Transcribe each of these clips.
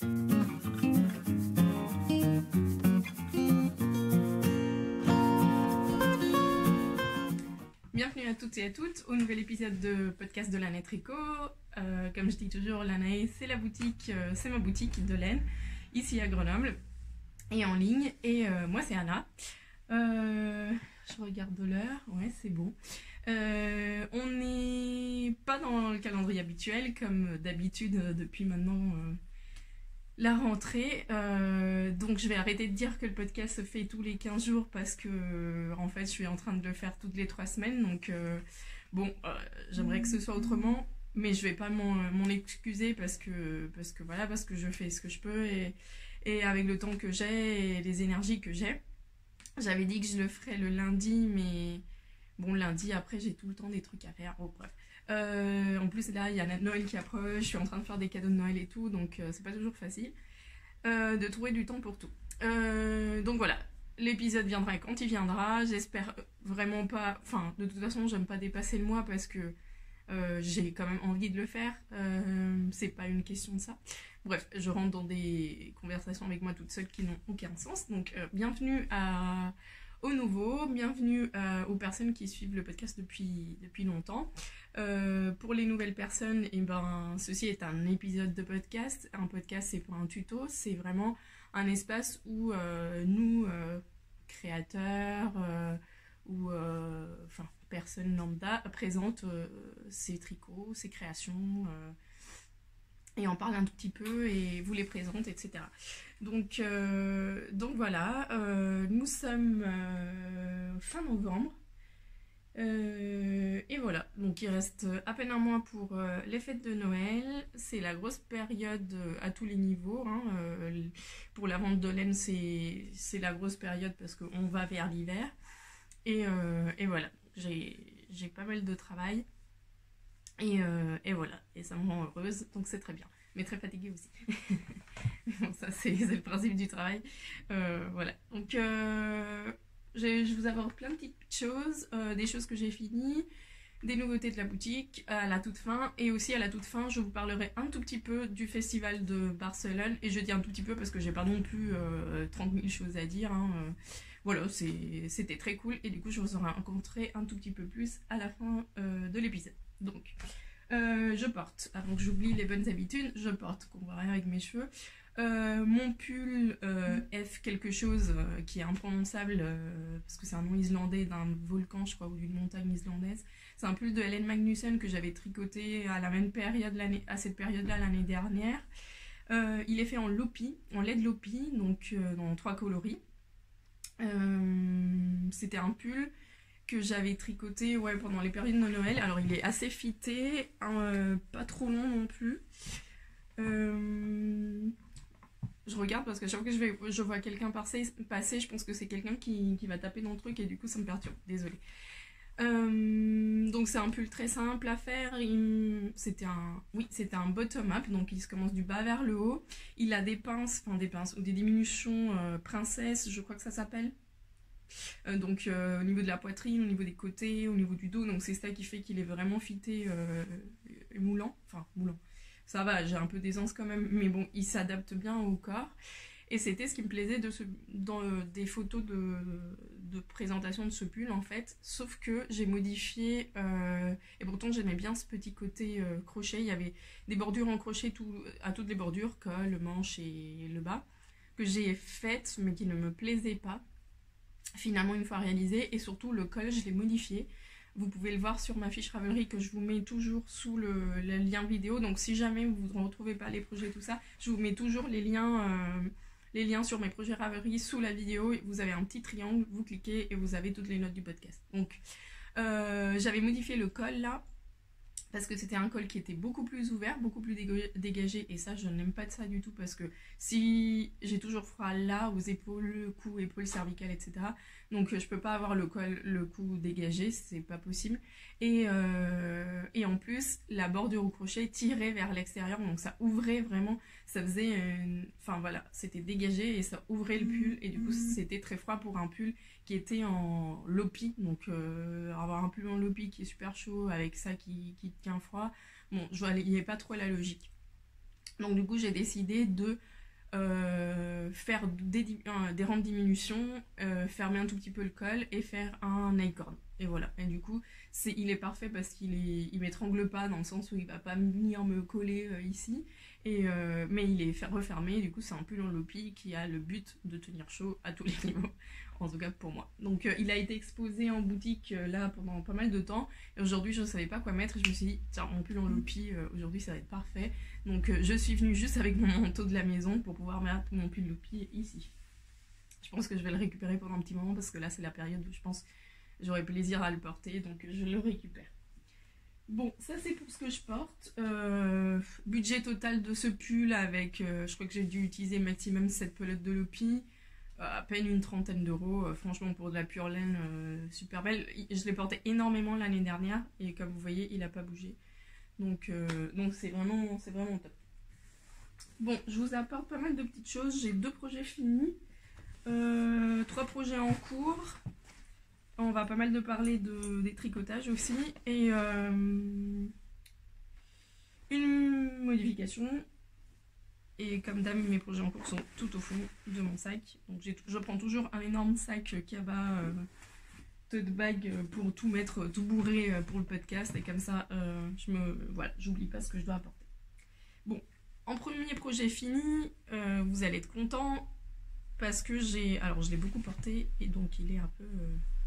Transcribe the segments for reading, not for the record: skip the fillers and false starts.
Bienvenue à toutes et à toutes au nouvel épisode de podcast de Lana Tricot. Comme je dis toujours, Lana, c'est la boutique, c'est ma boutique de laine, ici à Grenoble et en ligne. Et moi c'est Anna. Je regarde l'heure, ouais c'est bon. On n'est pas dans le calendrier habituel comme d'habitude depuis maintenant la rentrée. Donc je vais arrêter de dire que le podcast se fait tous les 15 jours parce que en fait je suis en train de le faire toutes les 3 semaines. Donc j'aimerais que ce soit autrement, mais je vais pas m'en excuser parce que je fais ce que je peux et avec le temps que j'ai et les énergies que j'ai. J'avais dit que je le ferais le lundi, mais bon, lundi après j'ai tout le temps des trucs à faire. Oh, bref. En plus là il y a Noël qui approche, je suis en train de faire des cadeaux de Noël et tout, donc c'est pas toujours facile de trouver du temps pour tout. Donc voilà, l'épisode viendra quand il viendra, j'espère vraiment pas, enfin de toute façon j'aime pas dépasser le mois parce que j'ai quand même envie de le faire, c'est pas une question de ça. Bref, je rentre dans des conversations avec moi toute seule qui n'ont aucun sens, donc bienvenue aux nouveaux, bienvenue aux personnes qui suivent le podcast depuis longtemps. Pour les nouvelles personnes, ceci est un épisode de podcast. Un podcast, c'est pas un tuto, c'est vraiment un espace où nous, créateurs ou personnes lambda, présentent ses tricots, ses créations, et en parle un tout petit peu et vous les présente, etc. Donc voilà, nous sommes fin novembre. Et voilà, donc il reste à peine un mois pour les fêtes de Noël. C'est la grosse période à tous les niveaux, hein. Pour la vente de laine c'est la grosse période parce qu'on va vers l'hiver. Et voilà, j'ai pas mal de travail et voilà, et ça me rend heureuse, donc c'est très bien, mais très fatiguée aussi. Bon, ça c'est le principe du travail. Voilà, donc je vous avoir plein de petites choses, des choses que j'ai finies, des nouveautés de la boutique à la toute fin, et aussi à la toute fin je vous parlerai un tout petit peu du festival de Barcelone, et je dis un tout petit peu parce que j'ai pas non plus 30 000 choses à dire, hein. Voilà, c'était très cool, et du coup je vous aurai rencontré un tout petit peu plus à la fin de l'épisode. Donc je porte, avant que j'oublie les bonnes habitudes, je porte, qu'on voit rien avec mes cheveux, mon pull F quelque chose qui est imprononçable parce que c'est un nom islandais d'un volcan je crois, ou d'une montagne islandaise. C'est un pull de Helen Magnusson que j'avais tricoté à la même période, à cette période là l'année dernière. Il est fait en lopi, en lait de lopi, donc dans 3 coloris. C'était un pull que j'avais tricoté pendant les périodes de Noël. Alors il est assez fité, pas trop long non plus. Je regarde parce qu'à chaque fois que je vois quelqu'un passer, je pense que c'est quelqu'un qui va taper dans le truc et du coup ça me perturbe, désolée. Donc c'est un pull très simple à faire. C'était un bottom-up, donc il se commence du bas vers le haut. Il a des pinces ou des diminutions princesse, je crois que ça s'appelle. Donc au niveau de la poitrine, au niveau des côtés, au niveau du dos, donc c'est ça qui fait qu'il est vraiment fité et moulant. Ça va, j'ai un peu d'aisance quand même, mais bon, il s'adapte bien au corps. Et c'était ce qui me plaisait dans des photos de présentation de ce pull en fait, sauf que j'ai modifié, et pourtant j'aimais bien ce petit côté crochet. Il y avait des bordures en crochet à toutes les bordures, col, manche et le bas, que j'ai faites mais qui ne me plaisaient pas finalement une fois réalisé. Et surtout le col je l'ai modifié, vous pouvez le voir sur ma fiche Ravelry que je vous mets toujours sous le lien vidéo. Donc si jamais vous ne retrouvez pas les projets tout ça, je vous mets toujours les liens sur mes projets Ravelry sous la vidéo. Vous avez un petit triangle, vous cliquez et vous avez toutes les notes du podcast. Donc j'avais modifié le col là parce que c'était un col qui était beaucoup plus ouvert, beaucoup plus dégagé, et ça je n'aime pas de ça du tout parce que si j'ai toujours froid là aux épaules, cou, épaules, cervicales, etc. Donc je peux pas avoir le cou dégagé, c'est pas possible. Et en plus la bordure au crochet tirait vers l'extérieur, donc ça ouvrait vraiment, ça faisait voilà, c'était dégagé et ça ouvrait le pull, et du coup c'était très froid pour un pull qui était en lopi. Donc avoir un pull en lopi qui est super chaud avec ça qui tient froid, bon je voyais pas trop la logique. Donc du coup j'ai décidé de faire des rangs de diminution, fermer un tout petit peu le col et faire un acorn. Et voilà. Et du coup, il est parfait parce il m'étrangle pas dans le sens où il va pas venir me coller ici. Mais il est refermé. Et du coup, c'est un pull en loopy qui a le but de tenir chaud à tous les niveaux. En tout cas pour moi. Donc il a été exposé en boutique là pendant pas mal de temps. Et aujourd'hui, je ne savais pas quoi mettre. Et je me suis dit, tiens, mon pull en loopy, aujourd'hui, ça va être parfait. Donc je suis venue juste avec mon manteau de la maison pour pouvoir mettre mon pull loopy ici. Je pense que je vais le récupérer pendant un petit moment parce que là, c'est la période où je pense j'aurai plaisir à le porter. Donc je le récupère. Bon, ça c'est pour ce que je porte. Budget total de ce pull avec, je crois que j'ai dû utiliser maximum 7 pelotes de loopy. À peine une trentaine d'euros, franchement pour de la pure laine super belle. Je l'ai porté énormément l'année dernière et comme vous voyez il n'a pas bougé. Donc c'est vraiment top. Bon, je vous apporte pas mal de petites choses. J'ai 2 projets finis, 3 projets en cours. On va pas mal de parler des tricotages aussi. Et une modification. Et comme d'hab, mes projets en cours sont tout au fond de mon sac. Donc je prends toujours un énorme sac Kaba tote bag pour tout mettre, tout bourrer pour le podcast. Et comme ça, j'oublie pas ce que je dois apporter. Bon, en premier projet fini, vous allez être content parce que alors je l'ai beaucoup porté et donc il est un peu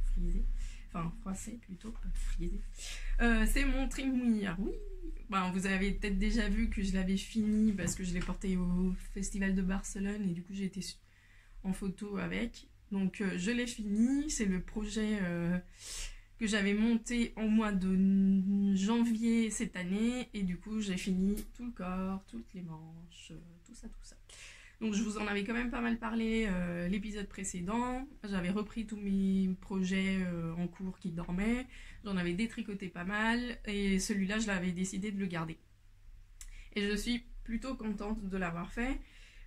frisé. Enfin, froissé plutôt, pas frisé. C'est mon trim mouillard, oui. Ben, vous avez peut-être déjà vu que je l'avais fini parce que je l'ai porté au Festival de Barcelone et du coup j'ai été en photo avec. Donc je l'ai fini, c'est le projet que j'avais monté en mois de janvier cette année et du coup j'ai fini tout le corps, toutes les manches, tout ça. Donc je vous en avais quand même pas mal parlé l'épisode précédent. J'avais repris tous mes projets en cours qui dormaient. J'en avais détricoté pas mal. Et celui-là, je l'avais décidé de le garder. Et je suis plutôt contente de l'avoir fait.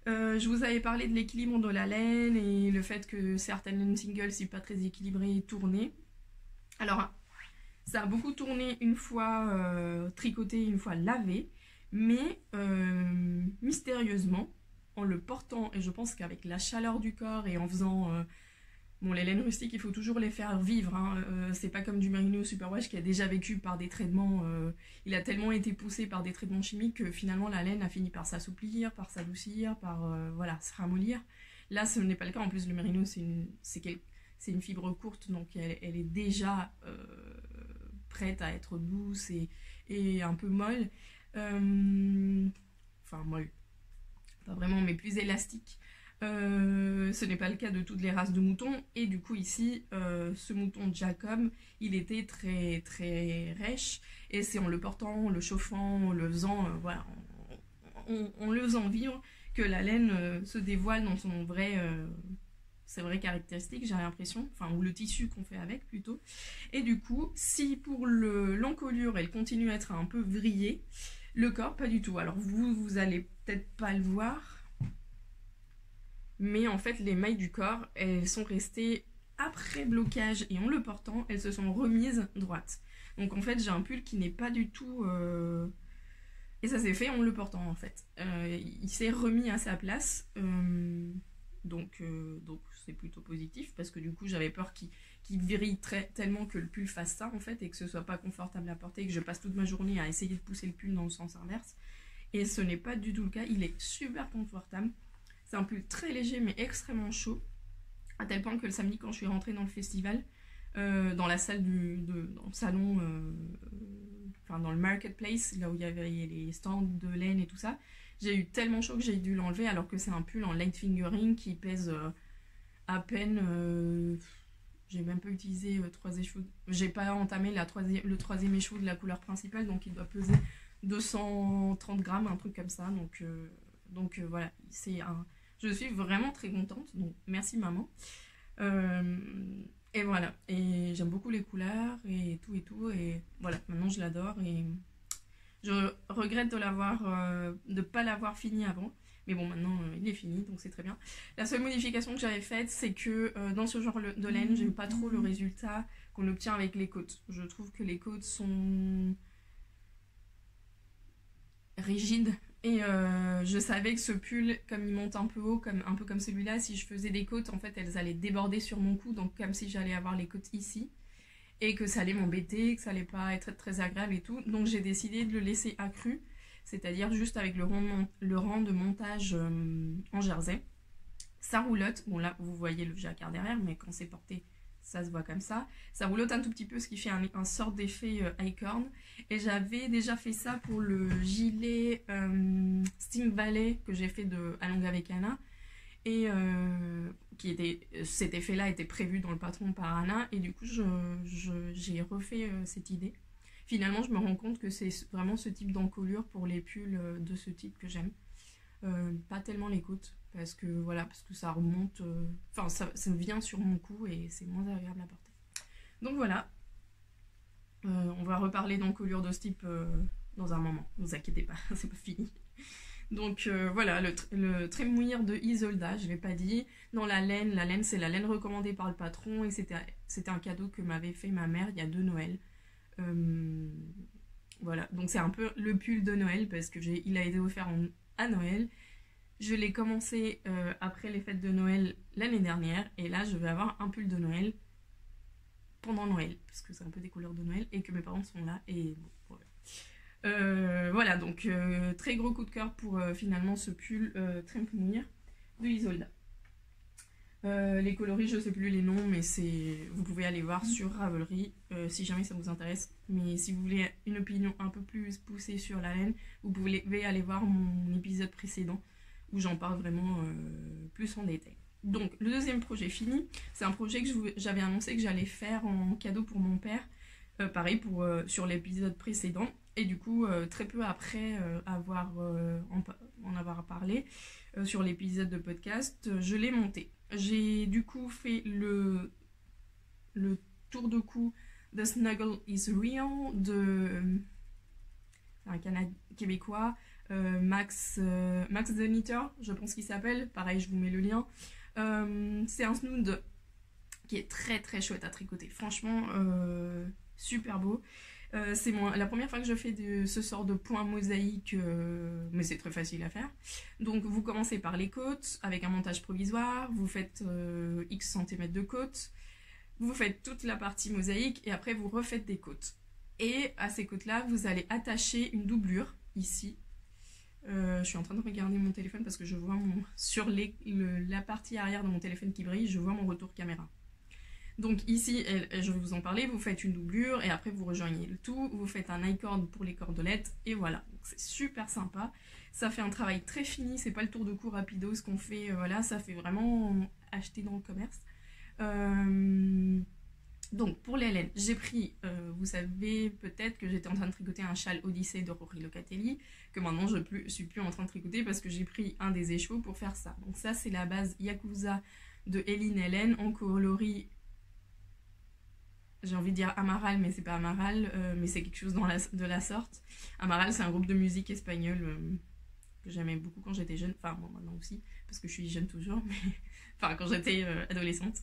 Je vous avais parlé de l'équilibre de la laine et le fait que certaines laines singles, si pas très équilibrées, tournaient. Alors, ça a beaucoup tourné une fois tricoté, une fois lavé. Mais mystérieusement, en le portant, et je pense qu'avec la chaleur du corps et en faisant... bon, les laines rustiques, il faut toujours les faire vivre, hein. C'est pas comme du merino superwash qui a déjà vécu par des traitements... il a tellement été poussé par des traitements chimiques que finalement la laine a fini par s'assouplir, par s'adoucir, par se ramollir. Là, ce n'est pas le cas. En plus, le merino, c'est une fibre courte, donc elle est déjà prête à être douce et un peu molle. Enfin, molle. Pas vraiment, mais plus élastique. Ce n'est pas le cas de toutes les races de moutons. Et du coup, ici, ce mouton Jacob, il était très très rêche. Et c'est en le portant, en le chauffant, en le faisant, en le faisant vivre, que la laine se dévoile dans ses vraies caractéristiques, j'ai l'impression. Enfin, ou le tissu qu'on fait avec, plutôt. Et du coup, si pour l'encolure, elle continue à être un peu vrillée, le corps, pas du tout. Alors vous allez peut-être pas le voir, mais en fait les mailles du corps, elles sont restées après blocage et en le portant, elles se sont remises droites. Donc en fait j'ai un pull qui n'est pas du tout... Et ça s'est fait en le portant en fait. Il s'est remis à sa place. Donc c'est plutôt positif parce que du coup j'avais peur qu'il vrille tellement que le pull fasse ça en fait et que ce soit pas confortable à porter et que je passe toute ma journée à essayer de pousser le pull dans le sens inverse. Et ce n'est pas du tout le cas, il est super confortable. C'est un pull très léger mais extrêmement chaud, à tel point que le samedi quand je suis rentrée dans le festival, dans la salle dans le salon, enfin dans le marketplace, là où il y avait les stands de laine et tout ça, j'ai eu tellement chaud que j'ai dû l'enlever alors que c'est un pull en light fingering qui pèse à peine... j'ai même pas utilisé 3 échevaux. J'ai pas entamé le troisième écheveau de la couleur principale, donc il doit peser 230 grammes, un truc comme ça. Donc voilà, je suis vraiment très contente. Donc merci maman. Et voilà, et j'aime beaucoup les couleurs et tout. Et voilà, maintenant je l'adore et je regrette de pas l'avoir fini avant. Mais bon, maintenant, il est fini, donc c'est très bien. La seule modification que j'avais faite, c'est que dans ce genre de laine, j'aime pas trop le résultat qu'on obtient avec les côtes. Je trouve que les côtes sont rigides Et je savais que ce pull, comme il monte un peu haut, un peu comme celui-là, si je faisais des côtes, en fait, elles allaient déborder sur mon cou, donc comme si j'allais avoir les côtes ici. Et que ça allait m'embêter, que ça allait pas être très agréable et tout. Donc j'ai décidé de le laisser accru, c'est-à-dire juste avec le rang de montage en jersey. Ça roulotte, bon là vous voyez le jacquard derrière, mais quand c'est porté, ça se voit comme ça. Ça roulotte un tout petit peu, ce qui fait un sort d'effet acorn. Et j'avais déjà fait ça pour le gilet Steam Valley que j'ai fait de Alonga Vecana. Et cet effet-là était prévu dans le patron par Anna. Et du coup, j'ai refait cette idée. Finalement, je me rends compte que c'est vraiment ce type d'encolure pour les pulls de ce type que j'aime. Pas tellement les côtes, parce que ça remonte, ça vient sur mon cou et c'est moins agréable à porter. Donc voilà, on va reparler d'encolure de ce type dans un moment, ne vous inquiétez pas, c'est pas fini. Donc voilà, le trémouillère de Isolda, je l'ai pas dit. Dans la laine c'est la laine recommandée par le patron et c'était un cadeau que m'avait fait ma mère il y a 2 Noëls. Voilà, donc c'est un peu le pull de Noël parce que il a été offert à Noël. Je l'ai commencé après les fêtes de Noël l'année dernière et là je vais avoir un pull de Noël pendant Noël parce que c'est un peu des couleurs de Noël et que mes parents sont là et bon, voilà. Voilà, donc très gros coup de cœur pour finalement ce pull trémouillère de Isolda. Les coloris, je sais plus les noms, mais vous pouvez aller voir sur Ravelry si jamais ça vous intéresse. Mais si vous voulez une opinion un peu plus poussée sur la laine, vous pouvez aller voir mon épisode précédent où j'en parle vraiment plus en détail. Donc le deuxième projet fini, c'est un projet que j'avais annoncé que j'allais faire en cadeau pour mon père, pareil sur l'épisode précédent. Et du coup, très peu après en avoir parlé sur l'épisode de podcast, je l'ai monté. J'ai du coup fait le tour de cou The Snuggle is Real un Québécois, Max the Knitter, je pense qu'il s'appelle. Pareil, je vous mets le lien. C'est un snood qui est très très chouette à tricoter. Franchement, super beau. C'est la première fois que je fais ce sort de point mosaïque, mais c'est très facile à faire. Donc vous commencez par les côtes avec un montage provisoire, vous faites X centimètres de côtes, vous faites toute la partie mosaïque et après vous refaites des côtes. Et à ces côtes-là, vous allez attacher une doublure ici. Je suis en train de regarder mon téléphone parce que je vois sur la partie arrière de mon téléphone qui brille, je vois mon retour caméra. Donc ici, je vais vous en parler, vous faites une doublure et après vous rejoignez le tout, vous faites un i-cord pour les cordelettes et voilà. C'est super sympa, ça fait un travail très fini, c'est pas le tour de cou rapido ce qu'on fait, voilà, ça fait vraiment acheter dans le commerce. Donc pour les laines, j'ai pris, vous savez peut-être que j'étais en train de tricoter un châle Odyssée de Rory Locatelli, que maintenant je suis plus en train de tricoter parce que j'ai pris un des écheveaux pour faire ça. Donc ça c'est la base Yakuza de Eline Hélène en coloris, j'ai envie de dire Amaral, mais c'est pas Amaral, mais c'est quelque chose de la sorte. Amaral, c'est un groupe de musique espagnol que j'aimais beaucoup quand j'étais jeune, enfin bon, maintenant aussi, parce que je suis jeune toujours, mais enfin quand j'étais adolescente.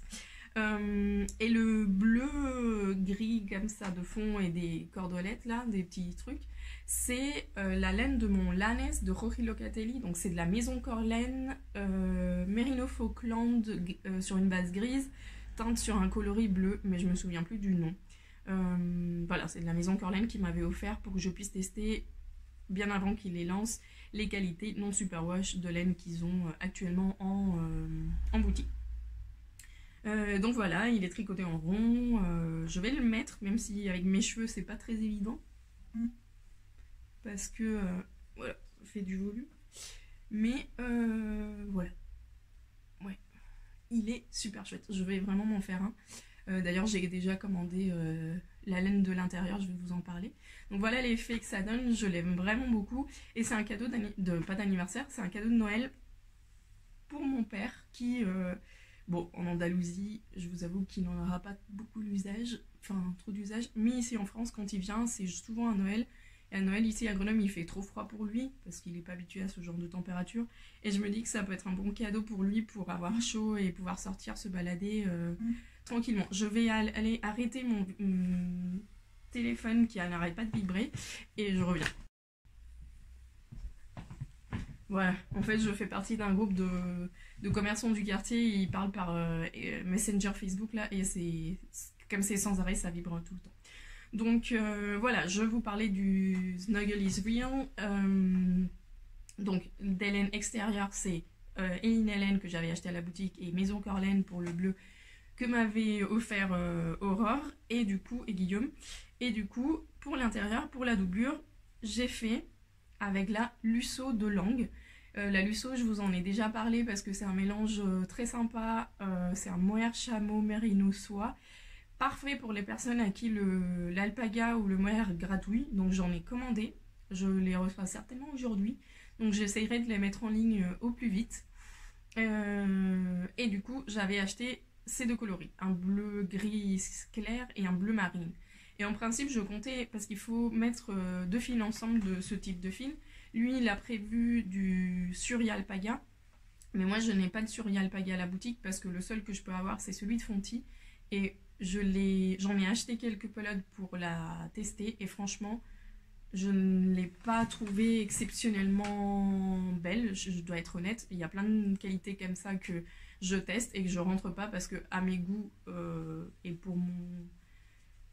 Et le bleu gris comme ça de fond et des cordelettes là, des petits trucs, c'est la laine de mon Lanes de Rory Locatelli, donc c'est de la maison Corlaine Merino Falkland sur une base grise, teinte sur un coloris bleu, mais je me souviens plus du nom. Voilà, c'est de la maison Corlaine qui m'avait offert pour que je puisse tester, bien avant qu'ils les lancent, les qualités non superwash de laine qu'ils ont actuellement en boutique. Donc voilà, il est tricoté en rond, je vais le mettre, même si avec mes cheveux c'est pas très évident, parce que voilà, ça fait du volume, mais voilà. Il est super chouette, je vais vraiment m'en faire un. D'ailleurs j'ai déjà commandé la laine de l'intérieur, je vais vous en parler. Donc voilà l'effet que ça donne, je l'aime vraiment beaucoup. Et c'est un cadeau pas d'anniversaire, c'est un cadeau de Noël pour mon père qui, bon en Andalousie, je vous avoue qu'il n'en aura pas beaucoup d'usage, enfin trop d'usage. Mais ici en France quand il vient c'est souvent à Noël. Et à Noël, ici à Grenoble, il fait trop froid pour lui, parce qu'il n'est pas habitué à ce genre de température. Et je me dis que ça peut être un bon cadeau pour lui, pour avoir chaud et pouvoir sortir, se balader tranquillement. Je vais aller arrêter mon téléphone qui n'arrête pas de vibrer, et je reviens. Voilà, en fait, je fais partie d'un groupe de commerçants du quartier. Ils parlent par Messenger Facebook là, et comme c'est sans arrêt, ça vibre tout le temps. Donc voilà, je vais vous parler du Snuggle is Real. Donc des laines extérieures, c'est Eline Hélène que j'avais acheté à la boutique et Maison Corlaine pour le bleu que m'avait offert Aurore et Guillaume. Et du coup, pour l'intérieur, pour la doublure, j'ai fait avec la Lusso de Langue. La Lusso, je vous en ai déjà parlé parce que c'est un mélange très sympa. C'est un mohair chameau merino soie. Parfait pour les personnes à qui l'alpaga ou le mohair gratouille. Donc j'en ai commandé. Je les reçois certainement aujourd'hui. Donc j'essayerai de les mettre en ligne au plus vite. Et du coup, j'avais acheté ces deux coloris. Un bleu gris clair et un bleu marine. Et en principe, je comptais, parce qu'il faut mettre deux fils ensemble de ce type de fil. Lui, il a prévu du suri-alpaga. Mais moi, je n'ai pas de suri-alpaga à la boutique parce que le seul que je peux avoir, c'est celui de Fonty. Et j'en ai acheté quelques pelotes pour la tester. Et franchement, je ne l'ai pas trouvée exceptionnellement belle. Je dois être honnête. Il y a plein de qualités comme ça que je teste et que je rentre pas parce que à mes goûts et pour mon...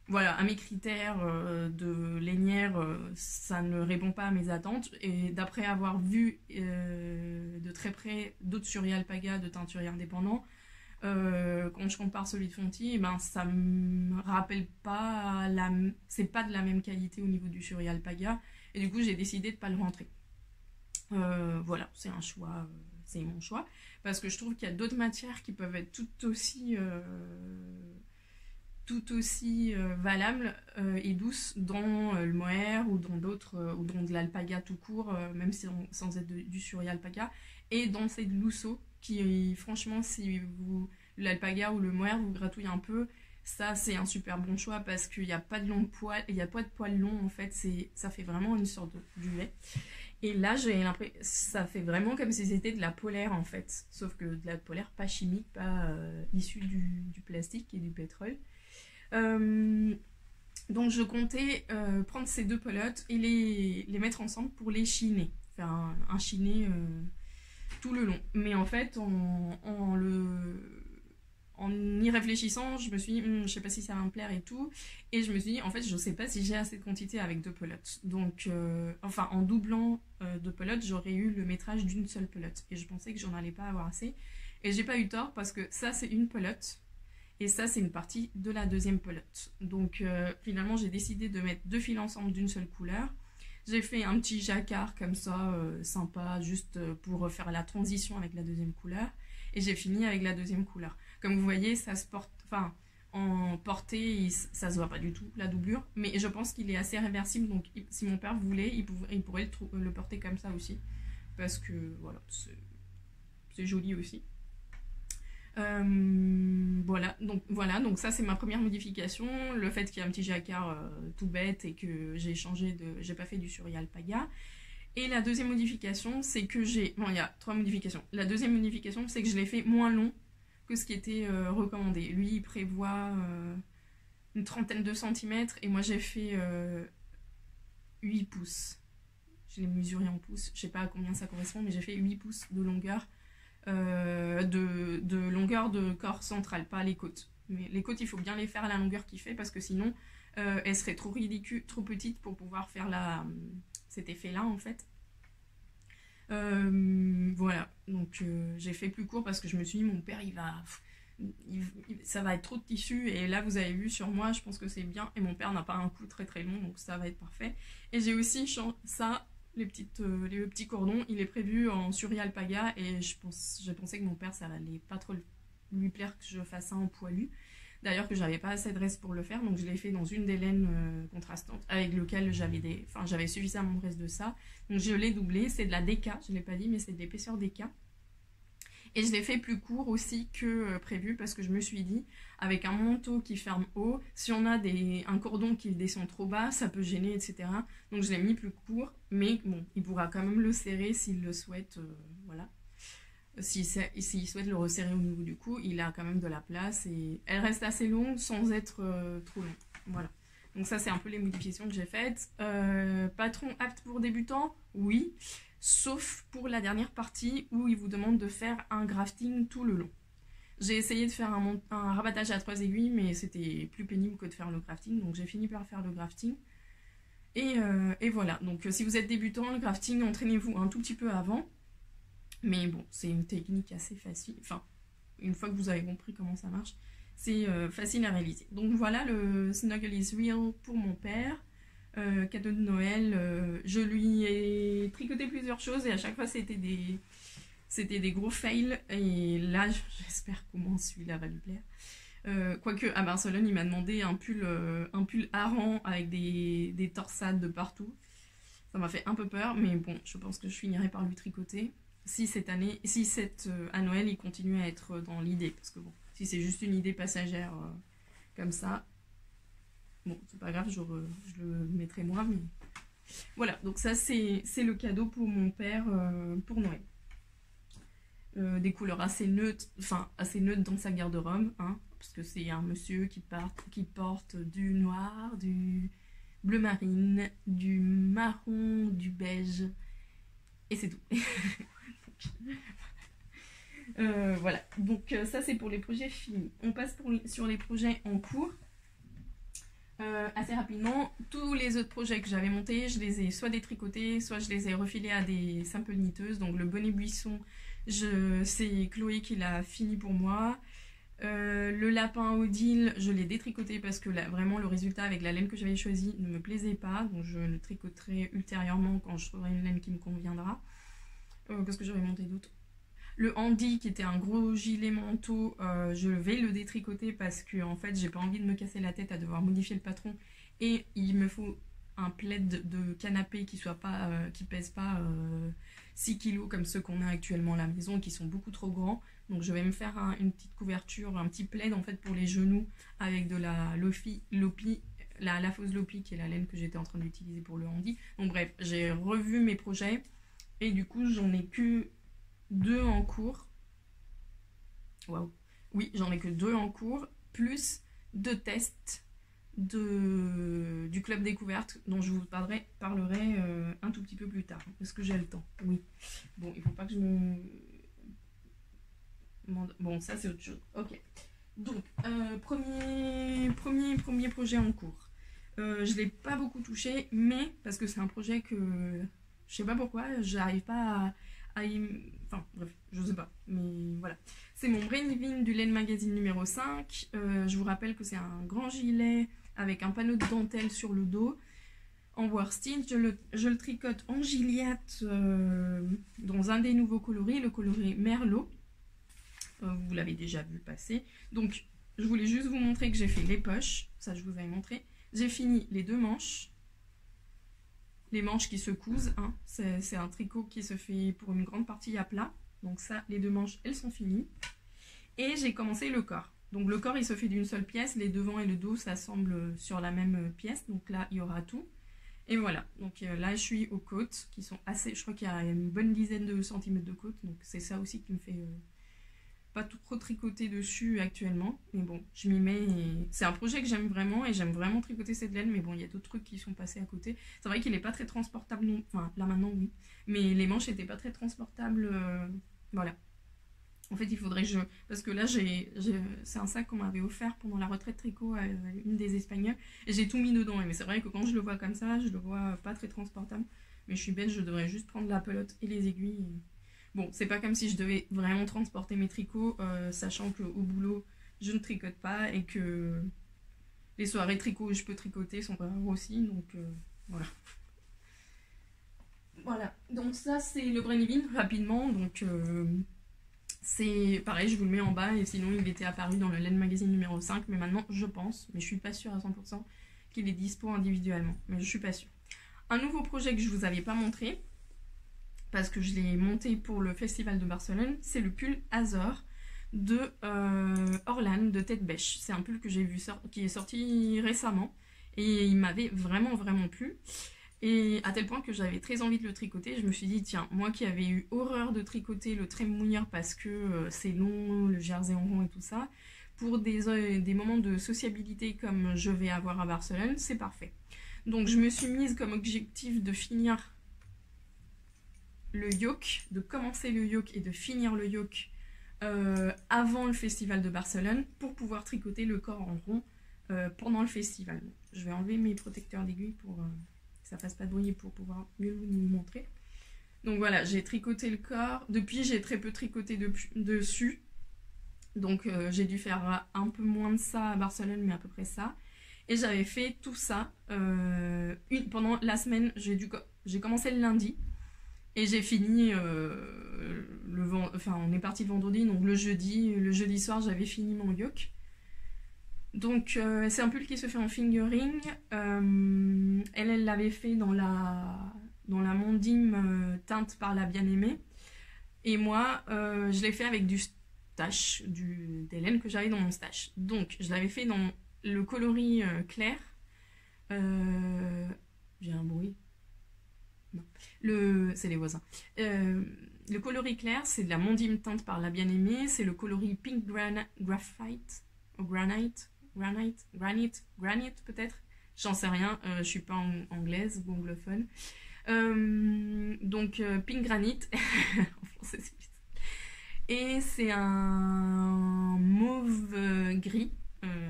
Voilà, à mes critères de lainière, ça ne répond pas à mes attentes. Et d'après avoir vu de très près d'autres suri-alpaga de teinturiers indépendants, quand je compare celui de Fonty, ben, ça me rappelle pas, c'est pas de la même qualité au niveau du suri-alpaga. Et du coup, j'ai décidé de pas le rentrer. Voilà, c'est un choix, c'est mon choix. Parce que je trouve qu'il y a d'autres matières qui peuvent être tout aussi valable et douce dans le mohair ou dans d'autres ou dans de l'alpaga tout court, même sans être du suri-alpaga, et dans cette Lusso qui franchement, si vous l'alpaga ou le mohair vous gratouille un peu, ça c'est un super bon choix parce qu'il n'y a pas de long poil, il n'y a pas de poils longs en fait, ça fait vraiment une sorte de duvet. Et là, j'ai l'impression, ça fait vraiment comme si c'était de la polaire en fait, sauf que de la polaire pas chimique, pas issue du plastique et du pétrole. Donc je comptais prendre ces deux pelotes et les mettre ensemble pour les chiner, faire un chiné tout le long. Mais en fait, en y réfléchissant, je me suis dit, je sais pas si ça va me plaire et tout. Et je me suis dit, en fait, je sais pas si j'ai assez de quantité avec deux pelotes. Donc, enfin, en doublant deux pelotes, j'aurais eu le métrage d'une seule pelote. Et je pensais que j'en allais pas avoir assez. Et j'ai pas eu tort parce que ça, c'est une pelote. Et ça, c'est une partie de la deuxième pelote. Donc, finalement, j'ai décidé de mettre deux fils ensemble d'une seule couleur. J'ai fait un petit jacquard comme ça, sympa, juste pour faire la transition avec la deuxième couleur. Et j'ai fini avec la deuxième couleur. Comme vous voyez, ça se porte... Enfin, en portée, ça se voit pas du tout, la doublure. Mais je pense qu'il est assez réversible. Donc, si mon père voulait, il pourrait le porter comme ça aussi. Parce que, voilà, c'est joli aussi. Voilà, donc ça c'est ma première modification, le fait qu'il y a un petit jacquard tout bête et que j'ai pas fait du suri-alpaga. Et la deuxième modification, c'est que il y a trois modifications. La deuxième modification, c'est que je l'ai fait moins long que ce qui était recommandé. Lui, il prévoit une trentaine de centimètres et moi j'ai fait 8 pouces. Je l'ai mesuré en pouces, je sais pas à combien ça correspond, mais j'ai fait 8 pouces de longueur. De longueur de corps central, pas les côtes. Mais les côtes, il faut bien les faire à la longueur qu'il fait parce que sinon, elles seraient trop ridicules, trop petites pour pouvoir faire cet effet-là en fait. Voilà, donc j'ai fait plus court parce que je me suis dit, mon père, ça va être trop de tissu et là vous avez vu sur moi, je pense que c'est bien et mon père n'a pas un cou très très long donc ça va être parfait. Et j'ai aussi ça. Les petits cordons, il est prévu en suri-alpaga et je pensais que mon père ça allait pas trop lui plaire que je fasse ça en poilu. D'ailleurs que j'avais pas assez de reste pour le faire, donc je l'ai fait dans une des laines contrastantes avec lequel j'avais suffisamment de reste de ça. Donc je l'ai doublé, c'est de la DK, je l'ai pas dit mais c'est de l'épaisseur DK. Et je l'ai fait plus court aussi que prévu parce que je me suis dit, avec un manteau qui ferme haut, si on a un cordon qui descend trop bas, ça peut gêner, etc. Donc je l'ai mis plus court, mais bon, il pourra quand même le serrer s'il le souhaite, voilà. S'il souhaite le resserrer au niveau du cou, il a quand même de la place et elle reste assez longue sans être trop longue. Voilà. Donc ça, c'est un peu les modifications que j'ai faites. Patron apte pour débutants, oui. sauf pour la dernière partie où il vous demande de faire un grafting tout le long. J'ai essayé de faire un rabattage à 3 aiguilles, mais c'était plus pénible que de faire le grafting, donc j'ai fini par faire le grafting. Et voilà, donc si vous êtes débutant, le grafting, entraînez-vous un tout petit peu avant. Mais bon, c'est une technique assez facile, enfin, une fois que vous avez compris comment ça marche, c'est facile à réaliser. Donc voilà le Snuggle is Real pour mon père. Cadeau de Noël, je lui ai tricoté plusieurs choses et à chaque fois c'était des gros fails. Et là, j'espère qu'au moins celui-là va lui plaire. Quoique à Barcelone, il m'a demandé un pull hareng avec des torsades de partout. Ça m'a fait un peu peur, mais bon, je pense que je finirai par lui tricoter. Si à Noël, il continue à être dans l'idée. Parce que bon, si c'est juste une idée passagère comme ça, bon, c'est pas grave, je le mettrai moi. Mais voilà, donc ça, c'est le cadeau pour mon père pour Noël. Des couleurs assez neutres dans sa garde-robe, hein, parce que c'est un monsieur qui porte du noir, du bleu marine, du marron, du beige, et c'est tout. Voilà, donc ça c'est pour les projets finis. On passe sur les projets en cours. Assez rapidement, tous les autres projets que j'avais montés, je les ai soit détricotés, soit je les ai refilés à des simples kniteuses. Donc le bonnet buisson, c'est Chloé qui l'a fini pour moi. Le lapin Odile, je l'ai détricoté parce que là, vraiment le résultat avec la laine que j'avais choisie ne me plaisait pas. Donc je le tricoterai ultérieurement quand je trouverai une laine qui me conviendra. Qu'est-ce que j'aurais monté d'autre? Le handi qui était un gros gilet manteau, je vais le détricoter parce que en fait j'ai pas envie de me casser la tête à devoir modifier le patron et il me faut un plaid de canapé qui pèse pas 6 kg comme ceux qu'on a actuellement à la maison et qui sont beaucoup trop grands. Donc je vais me faire une petite couverture, un petit plaid en fait pour les genoux avec de la la fausse Lopi qui est la laine que j'étais en train d'utiliser pour le handi. Donc bref, j'ai revu mes projets et du coup j'en ai que 2 en cours. Waouh. Oui, j'en ai que 2 en cours, plus 2 tests du club découverte dont je vous parlerai un tout petit peu plus tard. Est-ce que j'ai le temps? Oui. Bon, il faut pas que je me... Bon, ça c'est autre chose. Ok. Donc, premier projet en cours. Je l'ai pas beaucoup touché, mais parce que c'est un projet que je sais pas pourquoi, j'arrive pas enfin bref, je sais pas, mais voilà. C'est mon Brainweaving du Laine Magazine numéro 5. Je vous rappelle que c'est un grand gilet avec un panneau de dentelle sur le dos en worsted. Je le tricote en gilliatte dans un des nouveaux coloris, le coloris Merlot. Vous l'avez déjà vu passer. Donc je voulais juste vous montrer que j'ai fait les poches, ça je vous avais montré. J'ai fini les 2 manches. Les manches qui se cousent, hein. C'est un tricot qui se fait pour une grande partie à plat. Donc ça, les 2 manches, elles sont finies. Et j'ai commencé le corps. Donc le corps, il se fait d'une seule pièce. Les devants et le dos s'assemblent sur la même pièce. Donc là, il y aura tout. Et voilà. Donc là, je suis aux côtes qui sont assez... Je crois qu'il y a une bonne dizaine de centimètres de côtes. Donc c'est ça aussi qui me fait... pas trop tricoter dessus actuellement, mais bon, je m'y mets et c'est un projet que j'aime vraiment et j'aime vraiment tricoter cette laine, mais bon, il y a d'autres trucs qui sont passés à côté. C'est vrai qu'il n'est pas très transportable, non, enfin là maintenant oui, mais les manches n'étaient pas très transportables, voilà. En fait, il faudrait que parce que là, c'est un sac qu'on m'avait offert pendant la retraite tricot à une des Espagnoles et j'ai tout mis dedans, mais c'est vrai que quand je le vois comme ça, je le vois pas très transportable, mais je suis bête, je devrais juste prendre la pelote et les aiguilles et... Bon, c'est pas comme si je devais vraiment transporter mes tricots, sachant qu'au boulot, je ne tricote pas et que les soirées tricot où je peux tricoter sont pas rares aussi, donc voilà. Voilà, donc ça c'est le Brainweaving rapidement, donc c'est pareil, je vous le mets en bas et sinon il était apparu dans le Laine Magazine numéro 5, mais maintenant je pense, mais je suis pas sûre à 100% qu'il est dispo individuellement, mais je suis pas sûre. Un nouveau projet que je vous avais pas montré, parce que je l'ai monté pour le festival de Barcelone, c'est le pull Azor de Orlan de Tête Bêche. C'est un pull que j'ai vu qui est sorti récemment et il m'avait vraiment plu. Et à tel point que j'avais très envie de le tricoter, je me suis dit tiens, moi qui avais eu horreur de tricoter le trait mouilleur parce que c'est long, le jersey en rond et tout ça, pour des moments de sociabilité comme je vais avoir à Barcelone, c'est parfait. Donc je me suis mise comme objectif de finir le yoke, de commencer le yoke et de finir le yoke avant le festival de Barcelone pour pouvoir tricoter le corps en rond pendant le festival. Je vais enlever mes protecteurs d'aiguille pour que ça fasse pas de bruit et pour pouvoir mieux vous montrer. Donc voilà, j'ai tricoté le corps. Depuis, j'ai très peu tricoté dessus. Donc j'ai dû faire un peu moins de ça à Barcelone, mais à peu près ça. Et j'avais fait tout ça pendant la semaine. J'ai commencé le lundi et j'ai fini on est parti le vendredi, donc le jeudi soir j'avais fini mon yoke. Donc c'est un pull qui se fait en fingering. Elle l'avait fait dans la Mondim teinte par la bien-aimée. Et moi je l'ai fait avec du stash, des laines que j'avais dans mon stash. Donc je l'avais fait dans le coloris clair. J'ai un bruit. Non. C'est les voisins. Le coloris clair, c'est de la Mondim teinte par la bien-aimée. C'est le coloris Pink Graphite ou Granite peut-être. J'en sais rien. Je suis pas anglaise ou anglophone. Donc Pink Granite. En français, c'est plus. Et c'est un mauve gris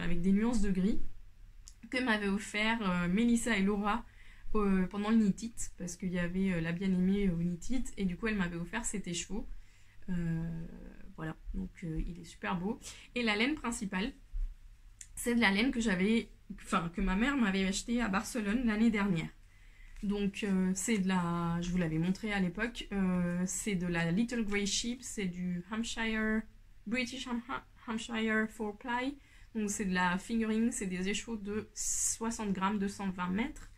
avec des nuances de gris que m'avaient offert Mélissa et Laura pendant le Knit It, parce qu'il y avait la bien-aimée au Knit It et du coup elle m'avait offert cet écheveau. Voilà, donc il est super beau. Et la laine principale, c'est de la laine que ma mère m'avait achetée à Barcelone l'année dernière. Donc c'est de la, je vous l'avais montré à l'époque, c'est de la Little Grey Sheep, c'est du British Hampshire 4-ply. Donc c'est de la fingering, c'est des écheveaux de 60 grammes, 220 mètres.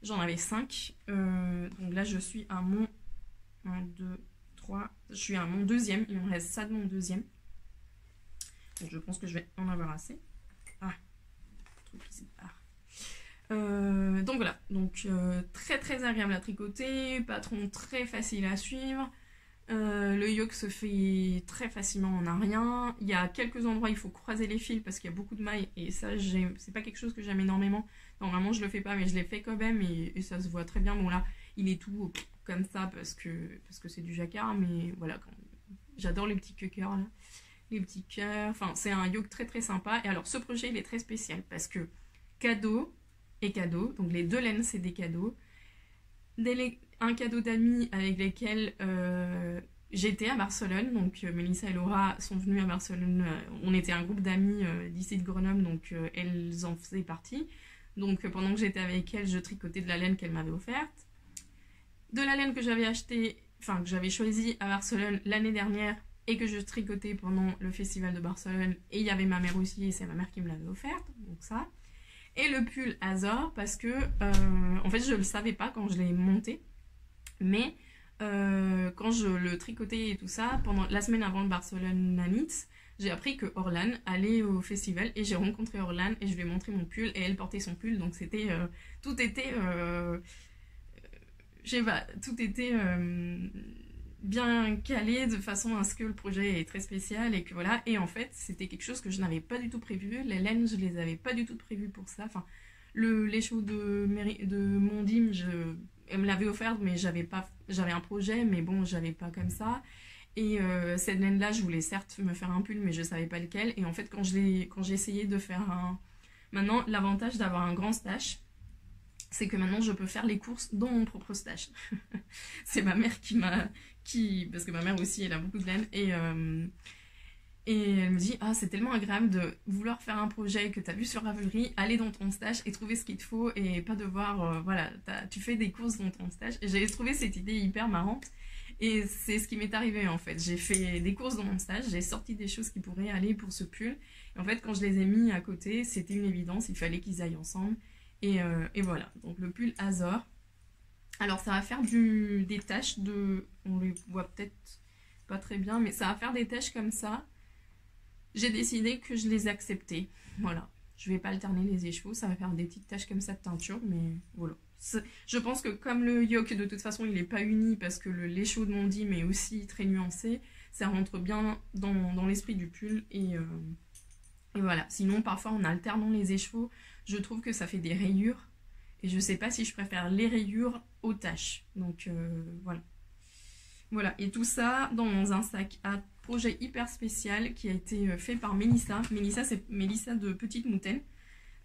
J'en avais 5. Donc là je suis à mon 1, 2, 3. Je suis à mon deuxième. Il me reste ça de mon deuxième. Donc je pense que je vais en avoir assez. Ah, truc qui sépare. Donc voilà. Donc très très agréable à tricoter. Patron très facile à suivre. Le yoke se fait très facilement en un rien. Il y a quelques endroits il faut croiser les fils parce qu'il y a beaucoup de mailles et ça c'est pas quelque chose que j'aime énormément. Normalement je le fais pas mais je l'ai fait quand même et ça se voit très bien. Bon là il est tout comme ça parce que c'est du jacquard, mais voilà, j'adore les petits cœurs là. Les petits cœurs, enfin c'est un yoke très très sympa. Et alors ce projet il est très spécial parce que cadeau et cadeau, donc les deux laines c'est des cadeaux. Un cadeau d'amis avec lesquels j'étais à Barcelone, donc Mélissa et Laura sont venues à Barcelone, on était un groupe d'amis d'ici de Grenoble, donc elles en faisaient partie. Donc pendant que j'étais avec elles, je tricotais de la laine qu'elles m'avaient offerte. De la laine que j'avais achetée, enfin que j'avais choisie à Barcelone l'année dernière et que je tricotais pendant le festival de Barcelone, et il y avait ma mère aussi et c'est ma mère qui me l'avait offerte, donc ça. Et le pull Azor parce que en fait je le savais pas quand je l'ai monté, mais quand je le tricotais et tout ça, pendant la semaine avant le Barcelone Knits, j'ai appris que Orlan allait au festival et j'ai rencontré Orlan et je lui ai montré mon pull et elle portait son pull, donc c'était tout était je sais pas, tout était bien calé de façon à ce que le projet est très spécial et que voilà. Et en fait c'était quelque chose que je n'avais pas du tout prévu. Les laines je les avais pas du tout prévues pour ça. Enfin l'écheveau de Mondim, elle me l'avait offert mais j'avais un projet mais bon j'avais pas comme ça. Et cette laine là je voulais certes me faire un pull mais je savais pas lequel. Et en fait quand j'ai essayé de faire maintenant l'avantage d'avoir un grand stash, c'est que maintenant je peux faire les courses dans mon propre stash. C'est ma mère parce que ma mère aussi elle a beaucoup de laine et elle me dit c'est tellement agréable de vouloir faire un projet que tu as vu sur Ravelry, aller dans ton stash et trouver ce qu'il te faut et pas devoir voilà, tu fais des courses dans ton stash. Et j'avais trouvé cette idée hyper marrante et c'est ce qui m'est arrivé en fait. J'ai fait des courses dans mon stash, j'ai sorti des choses qui pourraient aller pour ce pull et en fait quand je les ai mis à côté c'était une évidence, il fallait qu'ils aillent ensemble. Et voilà, donc le pull Azor. Alors ça va faire des taches on les voit peut-être pas très bien, mais ça va faire des taches comme ça. J'ai décidé que je les acceptais. Voilà, je vais pas alterner les écheveaux, ça va faire des petites taches comme ça de teinture, mais voilà. Je pense que comme le yoke de toute façon il n'est pas uni parce que l'écheveau de Mondim est aussi très nuancé, ça rentre bien dans l'esprit du pull et voilà. Sinon parfois en alternant les écheveaux, je trouve que ça fait des rayures et je sais pas si je préfère les rayures aux taches, donc voilà. Voilà, et tout ça dans un sac à projet hyper spécial qui a été fait par Mélissa. Mélissa, c'est Mélissa de Petite Moutaine.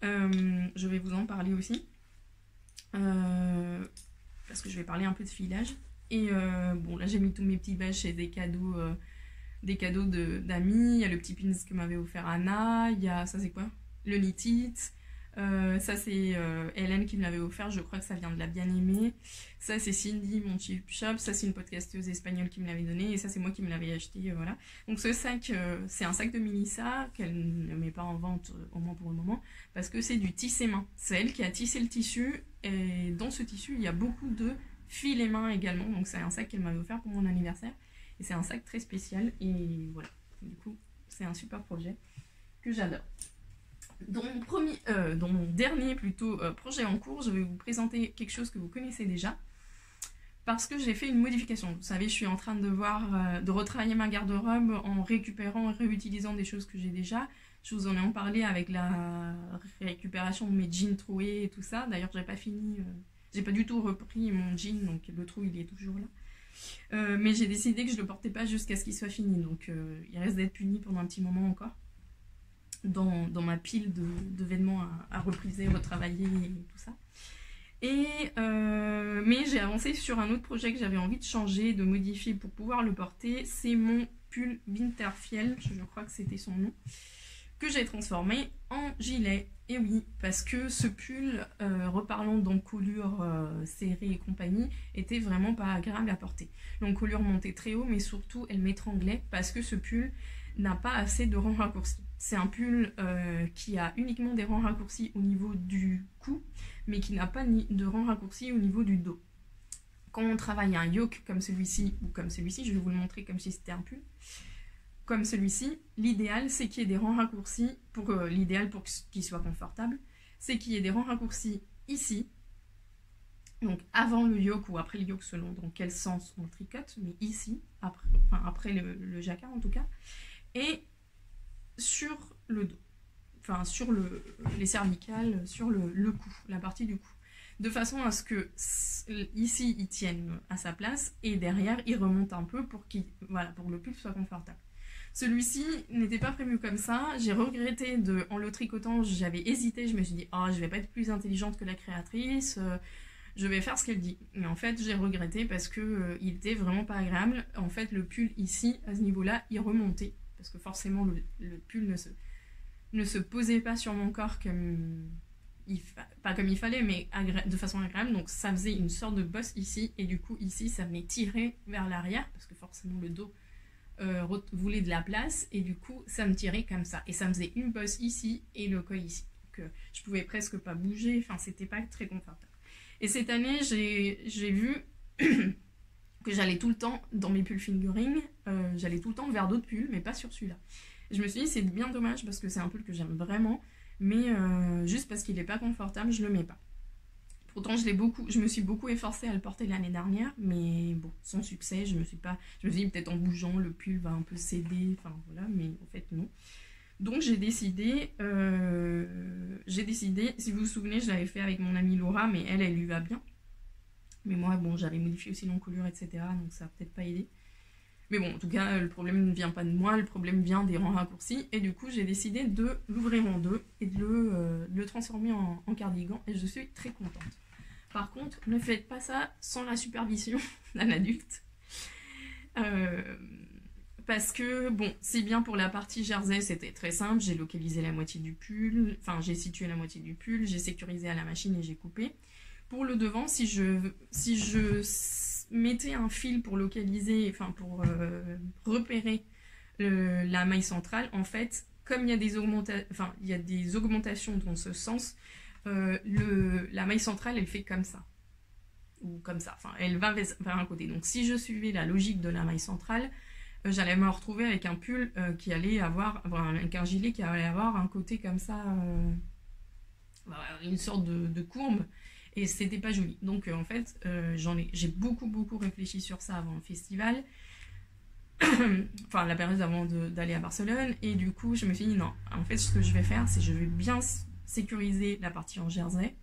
Je vais vous en parler aussi. Parce que je vais parler un peu de filage. Et bon, là j'ai mis tous mes petits badges chez des cadeaux d'amis. Il y a le petit pins que m'avait offert Anna. Il y a, ça c'est quoi? Le Knit. Ça c'est Hélène qui me l'avait offert, je crois que ça vient de la bien-aimée. Ça c'est Cindy, mon chip shop. Ça c'est une podcasteuse espagnole qui me l'avait donné. Et ça c'est moi qui me l'avais acheté, voilà. Donc ce sac, c'est un sac de Mélissa qu'elle ne met pas en vente, au moins pour le moment, parce que c'est du tissé main. C'est elle qui a tissé le tissu. Et dans ce tissu, il y a beaucoup de filets main également. Donc c'est un sac qu'elle m'avait offert pour mon anniversaire. Et c'est un sac très spécial. Et voilà, du coup, c'est un super projet que j'adore. Dans mon dernier projet en cours, je vais vous présenter quelque chose que vous connaissez déjà, parce que j'ai fait une modification. Vous savez, je suis en train de retravailler ma garde-robe en récupérant et réutilisant des choses que j'ai déjà. Je vous en ai parlé avec la récupération de mes jeans troués et tout ça. D'ailleurs, j'ai pas fini, j'ai pas du tout repris mon jean, donc le trou il est toujours là. Mais j'ai décidé que je le portais pas jusqu'à ce qu'il soit fini, donc il risque d'être puni pendant un petit moment encore. Dans ma pile de vêtements à repriser, retravailler et tout ça. Mais j'ai avancé sur un autre projet que j'avais envie de changer, de modifier pour pouvoir le porter. C'est mon pull Winterfjell, je crois que c'était son nom, que j'ai transformé en gilet. Et oui, parce que ce pull, reparlant d'encolure serrée et compagnie, était vraiment pas agréable à porter. L'encolure montait très haut, mais surtout elle m'étranglait parce que ce pull n'a pas assez de rangs raccourcis. C'est un pull qui a uniquement des rangs raccourcis au niveau du cou, mais qui n'a pas de rangs raccourcis au niveau du dos. Quand on travaille un yoke comme celui-ci ou comme celui-ci, je vais vous le montrer comme si c'était un pull, comme celui-ci, l'idéal c'est qu'il y ait des rangs raccourcis, l'idéal pour qu'il soit confortable, c'est qu'il y ait des rangs raccourcis ici, donc avant le yoke ou après le yoke selon dans quel sens on tricote, mais ici, après le jacquard en tout cas, et sur le dos, enfin sur les cervicales, sur le cou, la partie du cou, de façon à ce que ici il tienne à sa place et derrière il remonte un peu pour le pull soit confortable. Celui-ci n'était pas prévu comme ça, j'ai regretté en le tricotant, j'avais hésité, je me suis dit oh je vais pas être plus intelligente que la créatrice, je vais faire ce qu'elle dit. Mais en fait j'ai regretté parce que il était vraiment pas agréable. En fait le pull ici à ce niveau là il remontait, parce que forcément le pull ne se posait pas sur mon corps pas comme il fallait, mais de façon agréable. Donc ça faisait une sorte de bosse ici, et du coup ici ça venait tirer vers l'arrière, parce que forcément le dos voulait de la place, et du coup ça me tirait comme ça. Et ça me faisait une bosse ici et le col ici. Donc je pouvais presque pas bouger, enfin c'était pas très confortable. Et cette année j'ai vu que j'allais tout le temps dans mes pulls fingering, j'allais tout le temps vers d'autres pulls, mais pas sur celui-là. Je me suis dit c'est bien dommage parce que c'est un pull que j'aime vraiment, mais juste parce qu'il n'est pas confortable, je le mets pas. Pourtant je me suis beaucoup efforcée à le porter l'année dernière, mais bon, sans succès. Je me suis dit peut-être en bougeant le pull va un peu céder, enfin voilà, mais en fait non. Donc j'ai décidé, si vous vous souvenez, je l'avais fait avec mon amie Laura, mais elle lui va bien. Mais moi, bon, j'avais modifié aussi l'encolure, etc. Donc ça n'a peut-être pas aidé. Mais bon, en tout cas, le problème ne vient pas de moi, le problème vient des rangs raccourcis. Et du coup, j'ai décidé de l'ouvrir en deux et de le transformer en cardigan. Et je suis très contente. Par contre, ne faites pas ça sans la supervision d'un adulte. Parce que, bon, si bien pour la partie jersey, c'était très simple. J'ai localisé la moitié du pull. Enfin, j'ai situé la moitié du pull. J'ai sécurisé à la machine et j'ai coupé. Pour le devant, si je mettais un fil pour localiser, enfin pour repérer la maille centrale, en fait, comme il y a des augmentations dans ce sens, la maille centrale, elle fait comme ça. Ou comme ça, enfin, elle va vers un côté. Donc si je suivais la logique de la maille centrale, j'allais me retrouver avec un pull qui allait avec un gilet qui allait avoir un côté comme ça, une sorte de courbe. Et c'était pas joli. Donc en fait, j'ai beaucoup réfléchi sur ça avant le festival. Enfin, la période avant d'aller à Barcelone. Et du coup, je me suis dit non. En fait, ce que je vais faire, c'est que je vais bien sécuriser la partie en jersey.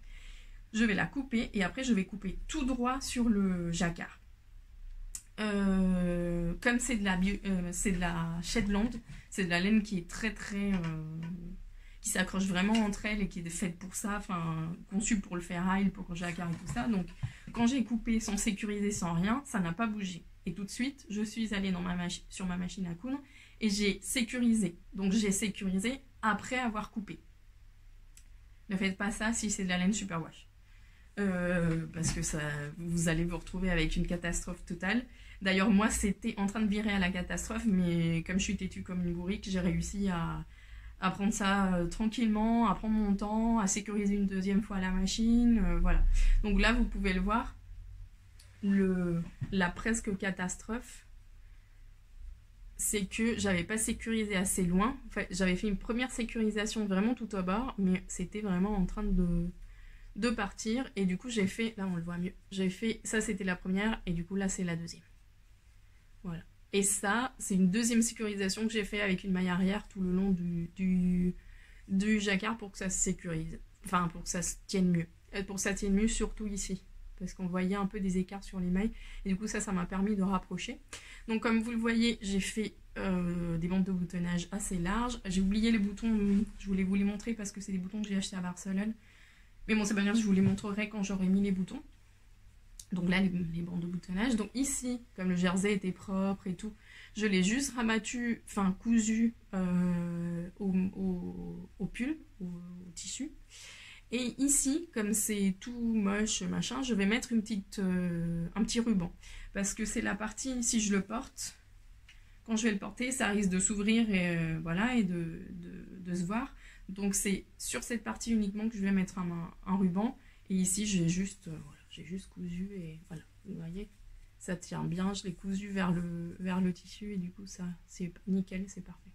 Je vais la couper et après, je vais couper tout droit sur le jacquard. comme c'est de la Shetland, c'est de la laine qui est très très qui s'accroche vraiment entre elles et qui est faite pour ça, enfin conçue pour le ferraille, pour le jacquard et tout ça. Donc quand j'ai coupé sans sécuriser, sans rien, ça n'a pas bougé. Et tout de suite, je suis allée sur ma machine à coudre et j'ai sécurisé. Donc j'ai sécurisé après avoir coupé. Ne faites pas ça si c'est de la laine superwash. Parce que ça, vous allez vous retrouver avec une catastrophe totale. D'ailleurs, moi, c'était en train de virer à la catastrophe, mais comme je suis têtue comme une bourrique, j'ai réussi à prendre ça tranquillement, à prendre mon temps, à sécuriser une deuxième fois la machine, voilà. Donc là, vous pouvez le voir, la presque catastrophe, c'est que j'avais pas sécurisé assez loin. Enfin, j'avais fait une première sécurisation vraiment tout au bord, mais c'était vraiment en train de partir. Et du coup, j'ai fait, là on le voit mieux, j'ai fait, ça c'était la première, et du coup là c'est la deuxième. Voilà. Et ça, c'est une deuxième sécurisation que j'ai fait avec une maille arrière tout le long du jacquard pour que ça se sécurise. Enfin, pour que ça se tienne mieux. Pour que ça tienne mieux, surtout ici. Parce qu'on voyait un peu des écarts sur les mailles. Et du coup, ça m'a permis de rapprocher. Donc, comme vous le voyez, j'ai fait des bandes de boutonnage assez larges. J'ai oublié les boutons, je voulais vous les montrer parce que c'est des boutons que j'ai achetés à Barcelone. Mais bon, c'est pas grave, je vous les montrerai quand j'aurai mis les boutons. Donc là, les bandes de boutonnage. Donc ici, comme le jersey était propre et tout, je l'ai juste rabattu, enfin cousu au pull, au tissu. Et ici, comme c'est tout moche, machin, je vais mettre un petit ruban. Parce que c'est la partie, si je le porte, quand je vais le porter, ça risque de s'ouvrir et, voilà, et de se voir. Donc c'est sur cette partie uniquement que je vais mettre un ruban. Et ici, j'ai juste cousu et voilà, vous voyez, ça tient bien, je l'ai cousu vers le tissu et du coup ça c'est nickel, c'est parfait.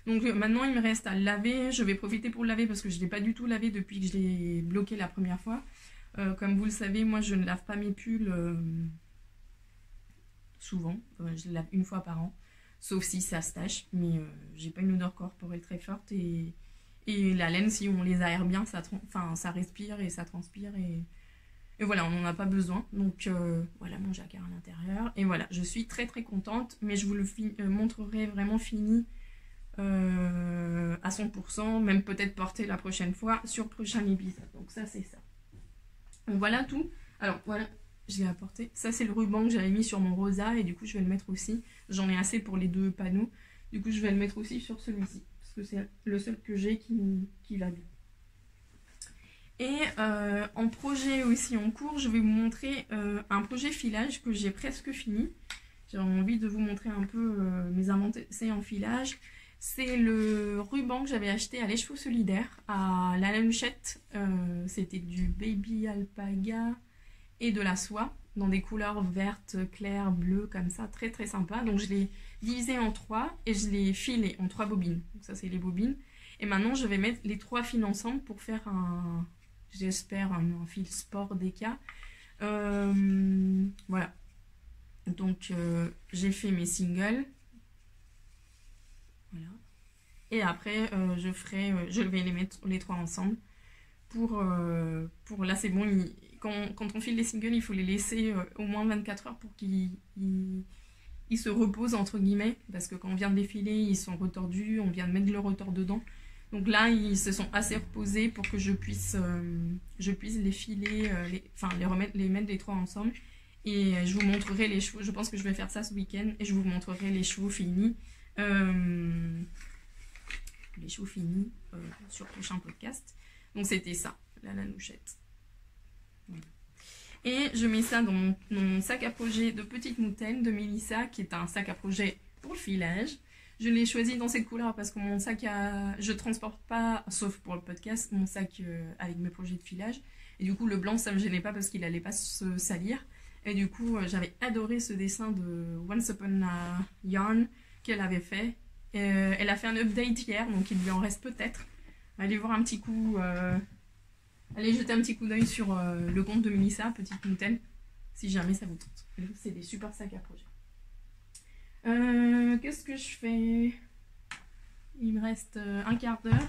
Donc maintenant il me reste à laver, je vais profiter pour le laver parce que je ne l'ai pas du tout lavé depuis que je l'ai bloqué la première fois. Comme vous le savez, moi je ne lave pas mes pulls souvent, je les lave une fois par an, sauf si ça se tache, mais j'ai pas une odeur corporelle très forte et la laine, si on les aère bien, ça respire et ça transpire et voilà, on n'en a pas besoin. Donc voilà mon jacquard à l'intérieur. Et voilà, je suis très très contente. Mais je vous le montrerai vraiment fini à 100%. Même peut-être porter la prochaine fois sur le prochain épisode. Donc ça c'est ça. Donc voilà tout. Alors voilà, je l'ai apporté. Ça c'est le ruban que j'avais mis sur mon rosa. Et du coup je vais le mettre aussi. J'en ai assez pour les deux panneaux. Du coup je vais le mettre aussi sur celui-ci. Parce que c'est le seul que j'ai qui va bien. Et en projet aussi en cours, je vais vous montrer un projet filage que j'ai presque fini. J'ai envie de vous montrer un peu mes avancées en filage. C'est le ruban que j'avais acheté à Les Chevaux Solidaires, à la Lanchette. C'était du baby alpaga et de la soie, dans des couleurs vertes, claires, bleues, comme ça, très très sympa. Donc je l'ai divisé en 3 et je l'ai filé en 3 bobines. Donc ça c'est les bobines. Et maintenant je vais mettre les 3 fils ensemble pour faire j'espère un fil sport Deka. Voilà. Donc j'ai fait mes singles. Voilà. Et après je vais les mettre les 3 ensemble. Pour là c'est bon, quand on file les singles, il faut les laisser au moins 24 heures pour qu'ils se reposent entre guillemets. Parce que quand on vient de les filer, ils sont retordus, on vient de mettre le retord dedans. Donc là, ils se sont assez reposés pour que je puisse les filer, les mettre les 3 ensemble. Et je vous montrerai les chevaux. Je pense que je vais faire ça ce week-end. Et je vous montrerai les chevaux finis. Sur le prochain podcast. Donc c'était ça, la lanouchette. Voilà. Et je mets ça dans mon sac à projet de petite moutaine de Mélissa, qui est un sac à projet pour le filage. Je l'ai choisi dans cette couleur parce que mon sac je transporte pas, sauf pour le podcast, mon sac avec mes projets de filage. Et du coup, le blanc, ça me gênait pas parce qu'il allait pas se salir. Et du coup, j'avais adoré ce dessin de Once Upon a Yarn qu'elle avait fait. Elle a fait un update hier, donc il lui en reste peut-être. Allez voir un petit coup, allez jeter un petit coup d'œil sur le compte de Mélissa, petite moutaine, si jamais ça vous tente. C'est des super sacs à projet. Qu'est-ce que je fais? Il me reste un quart d'heure.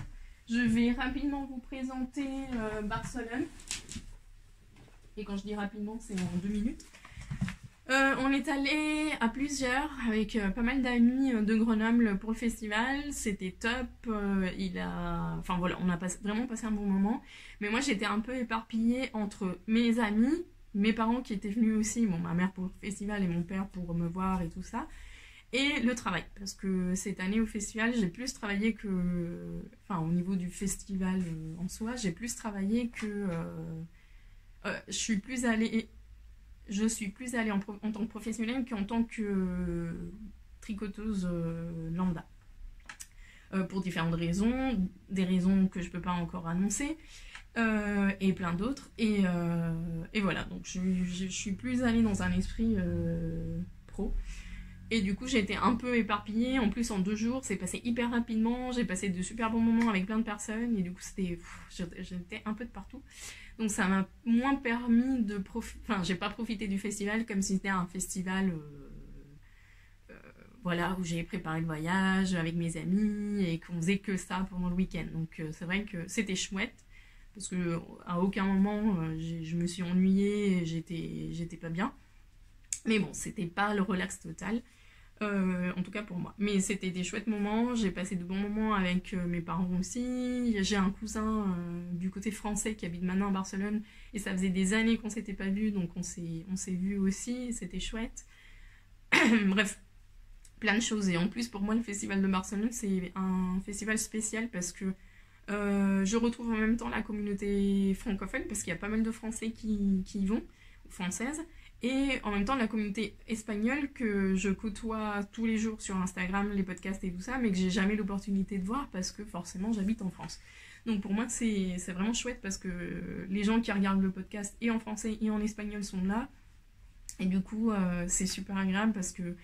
Je vais rapidement vous présenter Barcelone. Et quand je dis rapidement, c'est en 2 minutes. On est allé à plusieurs avec pas mal d'amis de Grenoble pour le festival. C'était top. Enfin voilà, on a vraiment passé un bon moment. Mais moi j'étais un peu éparpillée entre mes amis, mes parents qui étaient venus aussi, bon ma mère pour le festival et mon père pour me voir et tout ça, et le travail. Parce que cette année au festival j'ai plus travaillé que... Enfin au niveau du festival en soi, j'ai plus travaillé que... je suis plus allée en tant que professionnelle qu'en tant que tricoteuse lambda. Pour différentes raisons, des raisons que je peux pas encore annoncer, et plein d'autres. Et voilà, donc je suis plus allée dans un esprit pro. Et du coup, j'ai été un peu éparpillée. En plus, en 2 jours, c'est passé hyper rapidement. J'ai passé de super bons moments avec plein de personnes. Et du coup, j'étais un peu de partout. Donc, ça m'a moins permis de Enfin, j'ai pas profité du festival comme si c'était un festival... voilà, où j'ai préparé le voyage avec mes amis et qu'on faisait que ça pendant le week-end. Donc, c'est vrai que c'était chouette. Parce que à aucun moment, je me suis ennuyée et j'étais pas bien. Mais bon, c'était pas le relax total. En tout cas pour moi. Mais c'était des chouettes moments, j'ai passé de bons moments avec mes parents aussi. J'ai un cousin du côté français qui habite maintenant à Barcelone et ça faisait des années qu'on s'était pas vus, donc on s'est vus aussi, c'était chouette. Bref, plein de choses. Et en plus pour moi le festival de Barcelone c'est un festival spécial parce que je retrouve en même temps la communauté francophone parce qu'il y a pas mal de Français qui y vont, ou françaises. Et en même temps, la communauté espagnole que je côtoie tous les jours sur Instagram, les podcasts et tout ça, mais que j'ai jamais l'opportunité de voir parce que forcément j'habite en France. Donc pour moi, c'est vraiment chouette parce que les gens qui regardent le podcast et en français et en espagnol sont là. Et du coup, c'est super agréable parce que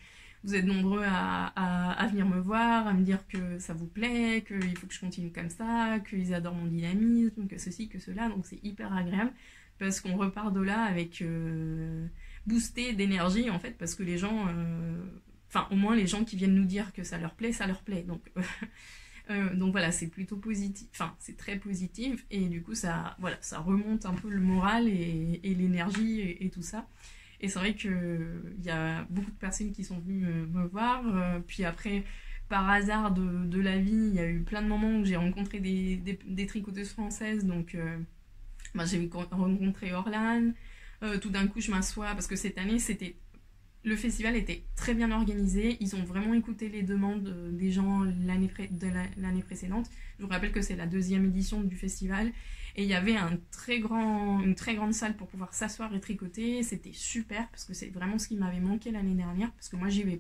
vous êtes nombreux à venir me voir, à me dire que ça vous plaît, qu'il faut que je continue comme ça, qu'ils adorent mon dynamisme, que ceci, que cela. Donc c'est hyper agréable parce qu'on repart de là avec... boosté d'énergie en fait parce que les gens enfin au moins les gens qui viennent nous dire que ça leur plaît donc voilà c'est plutôt positif, enfin c'est très positif et du coup ça voilà ça remonte un peu le moral et l'énergie et tout ça et c'est vrai que il y a beaucoup de personnes qui sont venues me voir puis après par hasard de la vie il y a eu plein de moments où j'ai rencontré des tricoteuses françaises donc j'ai rencontré Orlan. Tout d'un coup je m'assois parce que cette année le festival était très bien organisé, ils ont vraiment écouté les demandes des gens l'année précédente. Je vous rappelle que c'est la 2e édition du festival et il y avait une très grande salle pour pouvoir s'asseoir et tricoter, c'était super parce que c'est vraiment ce qui m'avait manqué l'année dernière parce que moi j'y vais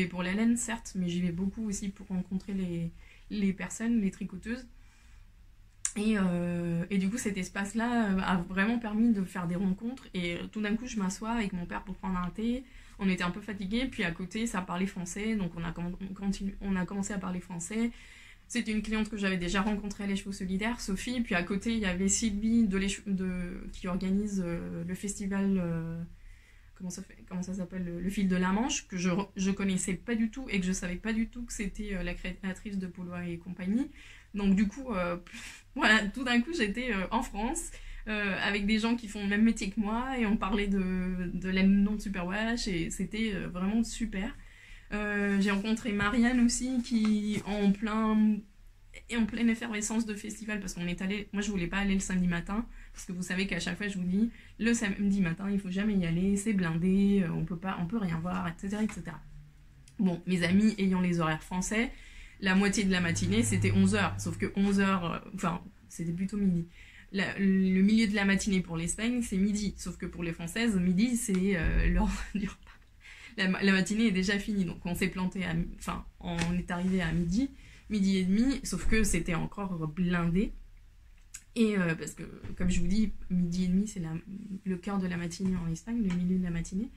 pour la laine certes mais j'y vais beaucoup aussi pour rencontrer les personnes, les tricoteuses. Et du coup cet espace là a vraiment permis de faire des rencontres et tout d'un coup je m'assois avec mon père pour prendre un thé, on était un peu fatigués puis à côté ça parlait français donc on a commencé à parler français. C'était une cliente que j'avais déjà rencontrée à Les Chevaux Solidaires, Sophie, puis à côté il y avait Sylvie qui organise le festival comment ça s'appelle, le fil de la Manche, que je connaissais pas du tout et que je savais pas du tout que c'était la créatrice de Polois et compagnie. Donc du coup, voilà, tout d'un coup j'étais en France avec des gens qui font le même métier que moi et on parlait de l'aide-non de Superwash et c'était vraiment super. J'ai rencontré Marianne aussi qui en pleine effervescence de festival parce qu'on est allé, moi je voulais pas aller le samedi matin parce que vous savez qu'à chaque fois je vous dis le samedi matin il faut jamais y aller, c'est blindé, on peut rien voir, etc. Bon, mes amis ayant les horaires français, la moitié de la matinée c'était 11h, sauf que 11h, enfin c'était plutôt midi. Le milieu de la matinée pour l'Espagne c'est midi, sauf que pour les Françaises midi c'est l'heure du repas. La matinée est déjà finie, donc on s'est planté on est arrivé à midi et demi, sauf que c'était encore blindé. Et parce que, comme je vous dis, midi et demi, c'est le cœur de la matinée en Espagne, le milieu de la matinée.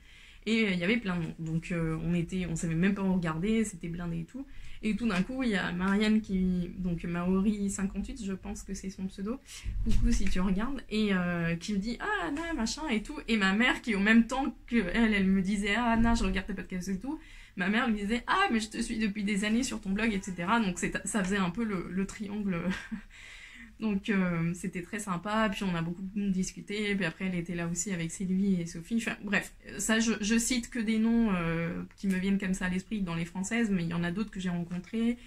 Et il y avait plein de monde. Donc on savait même pas où regarder, c'était blindé et tout. Et tout d'un coup, il y a Marianne donc Maori58, je pense que c'est son pseudo, coucou si tu regardes, et qui me dit ah Anna, machin et tout. Et ma mère qui, en même temps que elle me disait ah Anna, je regarde tes podcasts et tout. Ma mère lui disait ah mais je te suis depuis des années sur ton blog, etc. Donc ça faisait un peu le triangle Donc c'était très sympa, puis on a beaucoup discuté, puis après elle était là aussi avec Sylvie et Sophie, enfin bref, ça je cite que des noms qui me viennent comme ça à l'esprit dans les françaises, mais il y en a d'autres que j'ai rencontrées.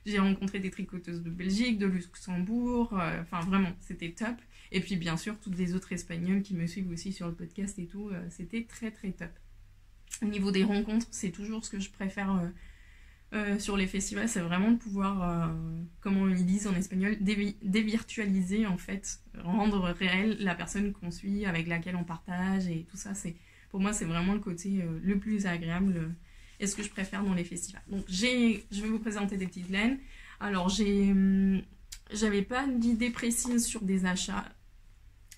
J'ai rencontré des tricoteuses de Belgique, de Luxembourg, enfin vraiment, c'était top. Et puis bien sûr, toutes les autres espagnoles qui me suivent aussi sur le podcast et tout, c'était très très top. Au niveau des rencontres, c'est toujours ce que je préfère sur les festivals, c'est vraiment de pouvoir, comment ils disent en espagnol, dévirtualiser en fait, rendre réel la personne qu'on suit, avec laquelle on partage et tout ça. Pour moi, c'est vraiment le côté le plus agréable et ce que je préfère dans les festivals. Donc je vais vous présenter des petites laines. Alors j'avais pas d'idée précise sur des achats.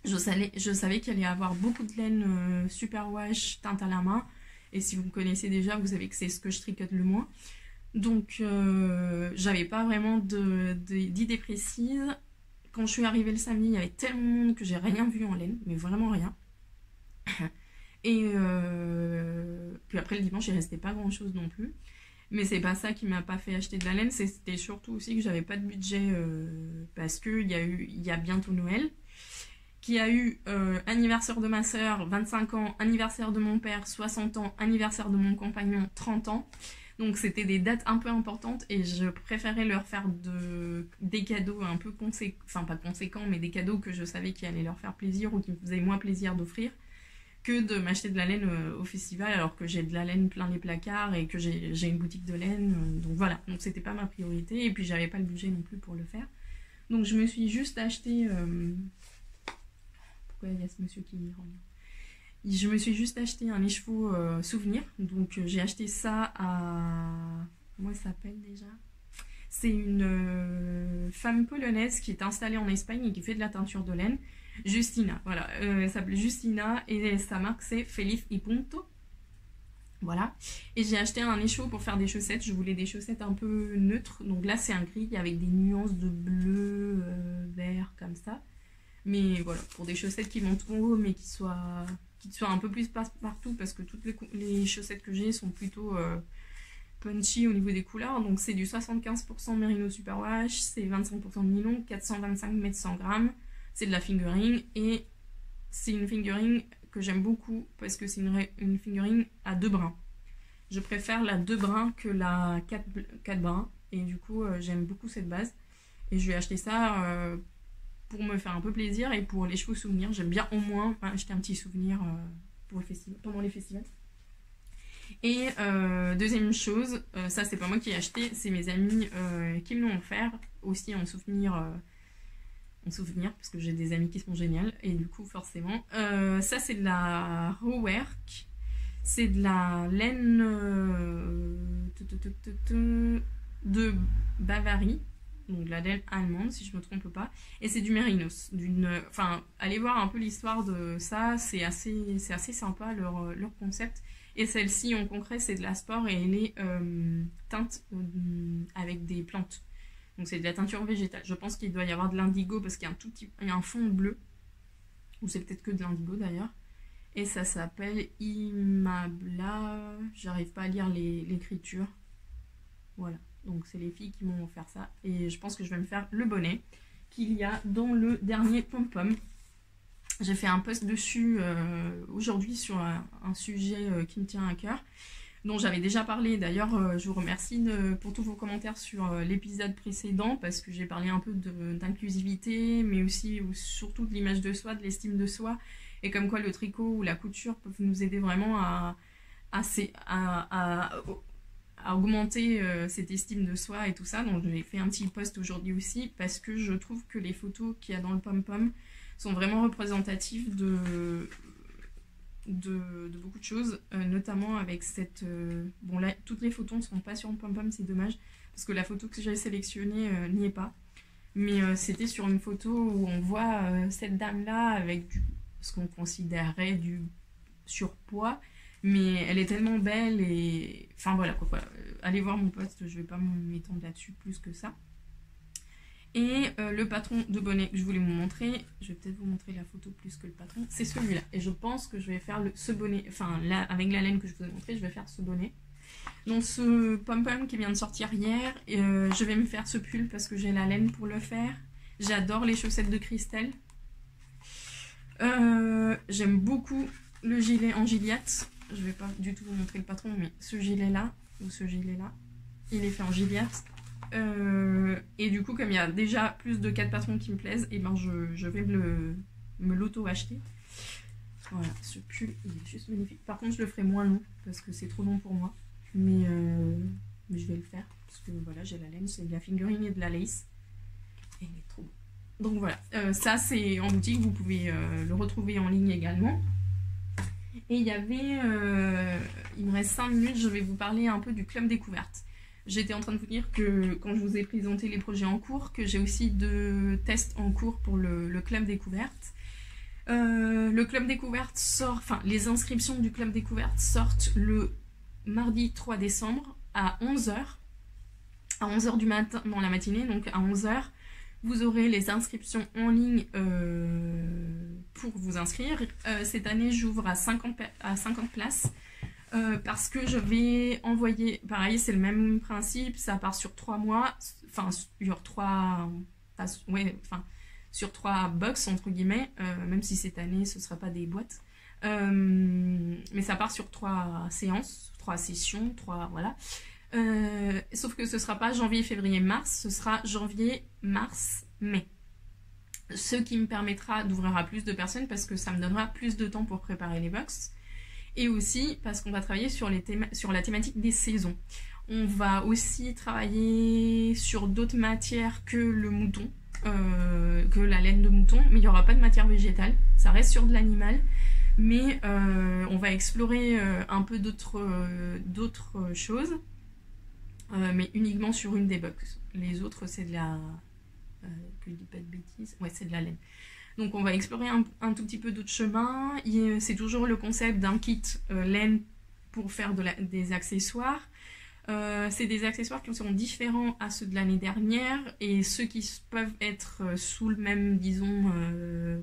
Je savais qu'il allait y avoir beaucoup de laine superwash teinte à la main. Et si vous me connaissez déjà, vous savez que c'est ce que je tricote le moins. Donc, j'avais pas vraiment d'idée précise. Quand je suis arrivée le samedi, il y avait tellement de monde que j'ai rien vu en laine, mais vraiment rien. Et puis après, le dimanche, il restait pas grand chose non plus. Mais c'est pas ça qui m'a pas fait acheter de la laine, c'était surtout aussi que j'avais pas de budget parce qu'il y a bientôt Noël, qui a eu anniversaire de ma soeur, 25 ans, anniversaire de mon père, 60 ans, anniversaire de mon compagnon, 30 ans. Donc c'était des dates un peu importantes et je préférais leur faire des cadeaux un peu conséquents, enfin pas conséquents, mais des cadeaux que je savais qui allaient leur faire plaisir ou qui me faisaient moins plaisir d'offrir, que de m'acheter de la laine au festival alors que j'ai de la laine plein les placards et que j'ai une boutique de laine. Donc voilà, donc c'était pas ma priorité et puis j'avais pas le budget non plus pour le faire. Donc je me suis juste acheté... Pourquoi il y a ce monsieur qui rentre ? Je me suis juste acheté un écheveau souvenir. Donc j'ai acheté ça à... Comment elle s'appelle déjà ? C'est une femme polonaise qui est installée en Espagne et qui fait de la teinture de laine. Justina, voilà. Elle s'appelle Justina et sa marque c'est Feliz y Punto. Voilà. Et j'ai acheté un écheveau pour faire des chaussettes. Je voulais des chaussettes un peu neutres. Donc là c'est un gris avec des nuances de bleu, vert comme ça. Mais voilà, pour des chaussettes qui montent haut mais qui soient un peu plus partout parce que toutes les chaussettes que j'ai sont plutôt punchy au niveau des couleurs. Donc c'est du 75% Merino Superwash, c'est 25% de nylon, 425 m 100 grammes, c'est de la fingering et c'est une fingering que j'aime beaucoup parce que c'est une fingering à 2 brins. Je préfère la 2 brins que la 4 brins et du coup j'aime beaucoup cette base et je vais acheter ça pour me faire un peu plaisir et pour les chevaux souvenirs. J'aime bien au moins acheter un petit souvenir pour le festival, pendant les festivals. Et deuxième chose, ça c'est pas moi qui ai acheté, c'est mes amis qui me l'ont offert aussi en souvenir parce que j'ai des amis qui sont géniales et du coup forcément. Ça c'est de la Rowerk, c'est de la laine de Bavarie. Donc de la laine allemande si je me trompe pas, et c'est du mérinos. Enfin, allez voir un peu l'histoire de ça, c'est assez sympa leur concept. Et celle-ci en concret c'est de la sport et elle est teinte avec des plantes. Donc c'est de la teinture végétale. Je pense qu'il doit y avoir de l'indigo parce qu'il y a un fond bleu, ou c'est peut-être que de l'indigo d'ailleurs. Et ça s'appelle Imabla, j'arrive pas à lire l'écriture. Voilà. Donc c'est les filles qui m'ont offert ça. Et je pense que je vais me faire le bonnet qu'il y a dans le dernier pom-pom. J'ai fait un post dessus aujourd'hui sur un sujet qui me tient à cœur, dont j'avais déjà parlé. D'ailleurs, je vous remercie pour tous vos commentaires sur l'épisode précédent, parce que j'ai parlé un peu d'inclusivité, mais aussi ou surtout de l'image de soi, de l'estime de soi, et comme quoi le tricot ou la couture peuvent nous aider vraiment à augmenter cette estime de soi et tout ça. Donc j'ai fait un petit post aujourd'hui aussi parce que je trouve que les photos qu'il y a dans le pom-pom sont vraiment représentatives de beaucoup de choses, notamment avec cette... Bon là, toutes les photos ne sont pas sur le pom-pom, c'est dommage, parce que la photo que j'ai sélectionnée n'y est pas. Mais c'était sur une photo où on voit cette dame-là avec ce qu'on considérerait du surpoids, mais elle est tellement belle et... Enfin voilà, quoi. Allez voir mon post, je vais pas m'étendre là-dessus plus que ça. Et le patron de bonnet que je voulais vous montrer, je vais peut-être vous montrer la photo plus que le patron, c'est celui-là. Et je pense que je vais faire ce bonnet, enfin là, avec la laine que je vous ai montré, je vais faire ce bonnet. Donc ce pom-pom qui vient de sortir hier, je vais me faire ce pull parce que j'ai la laine pour le faire. J'adore les chaussettes de Christelle. J'aime beaucoup le gilet en Gilliatt. Je vais pas du tout vous montrer le patron, mais ce gilet là, ou ce gilet là, il est fait en Gilliatt. Et du coup, comme il y a déjà plus de 4 patrons qui me plaisent, et ben je vais me l'auto-acheter. Voilà, ce pull il est juste magnifique. Par contre, je le ferai moins long parce que c'est trop long pour moi. Mais je vais le faire parce que voilà, j'ai la laine, c'est de la fingering et de la lace. Et il est trop beau. Donc voilà, ça c'est en boutique, vous pouvez le retrouver en ligne également. Et il y avait, il me reste 5 minutes, je vais vous parler un peu du club découverte. J'étais en train de vous dire que quand je vous ai présenté les projets en cours, que j'ai aussi 2 tests en cours pour le club découverte. Le club découverte sort, enfin les inscriptions du club découverte sortent le mardi 3 décembre à 11 h. À 11 h du matin, dans la matinée, donc à 11 h, vous aurez les inscriptions en ligne pour vous inscrire. Cette année, j'ouvre à 50 places parce que je vais envoyer, pareil, c'est le même principe, ça part sur 3 mois, enfin, sur 3, ouais, enfin, sur 3 box, entre guillemets, même si cette année, ce ne sera pas des boîtes. Mais ça part sur 3 séances, 3 sessions, 3, voilà. Sauf que ce ne sera pas janvier, février, mars, ce sera janvier, mars, mai. Ce qui me permettra d'ouvrir à plus de personnes parce que ça me donnera plus de temps pour préparer les box. Et aussi parce qu'on va travailler sur la thématique des saisons. On va aussi travailler sur d'autres matières que le mouton, que la laine de mouton, mais il n'y aura pas de matière végétale, ça reste sur de l'animal. Mais on va explorer un peu d'autres choses. Mais uniquement sur une des box. Les autres, c'est de la... que je dis pas de bêtises. Ouais, c'est de la laine. Donc on va explorer un tout petit peu d'autres chemins. C'est toujours le concept d'un kit laine pour faire des accessoires. C'est des accessoires qui seront différents à ceux de l'année dernière. Et ceux qui peuvent être sous le même, disons,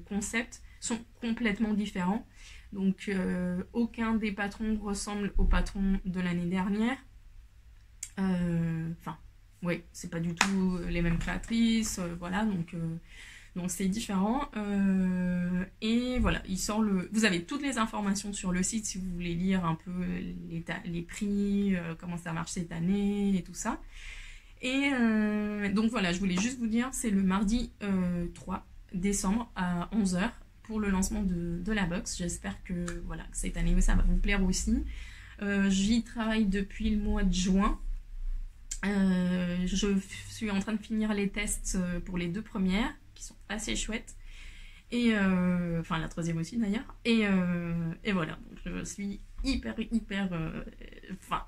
concept sont complètement différents. Donc aucun des patrons ressemble au patron de l'année dernière. Enfin, ouais, c'est pas du tout les mêmes créatrices, voilà, donc c'est différent. Et voilà, il sort vous avez toutes les informations sur le site si vous voulez lire un peu les prix, comment ça marche cette année et tout ça. Et donc voilà, je voulais juste vous dire, c'est le mardi 3 décembre à 11 h pour le lancement de la box. J'espère que voilà, cette année ça va vous plaire aussi. J'y travaille depuis le mois de juin. Je suis en train de finir les tests pour les 2 premières qui sont assez chouettes et enfin la 3e aussi d'ailleurs et voilà, donc je suis hyper enfin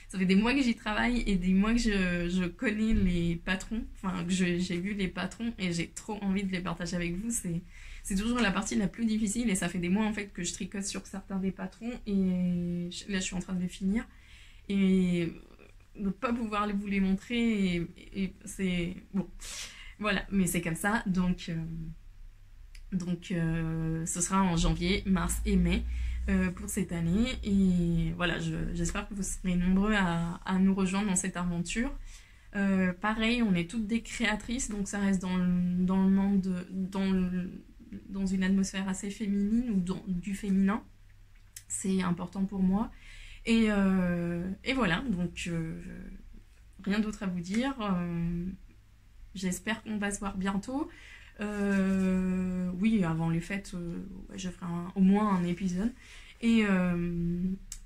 ça fait des mois que j'y travaille et des mois que je connais les patrons, enfin que j'ai vu les patrons et j'ai trop envie de les partager avec vous. C'est toujours la partie la plus difficile et ça fait des mois en fait que je tricote sur certains des patrons et là je suis en train de les finir et ne pas pouvoir vous les montrer et c'est bon, voilà, mais c'est comme ça. Donc ce sera en janvier, mars et mai pour cette année et voilà, j'espère que vous serez nombreux à nous rejoindre dans cette aventure. Pareil, on est toutes des créatrices, donc ça reste dans le monde, dans une atmosphère assez féminine ou du féminin, c'est important pour moi. Et voilà, donc rien d'autre à vous dire. J'espère qu'on va se voir bientôt. Oui, avant les fêtes, je ferai au moins un épisode. Et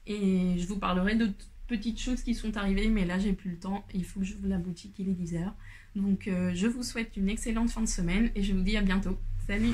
je vous parlerai de petites choses qui sont arrivées, mais là j'ai plus le temps. Il faut que j'ouvre la boutique, il est 10 h. Donc je vous souhaite une excellente fin de semaine et je vous dis à bientôt. Salut!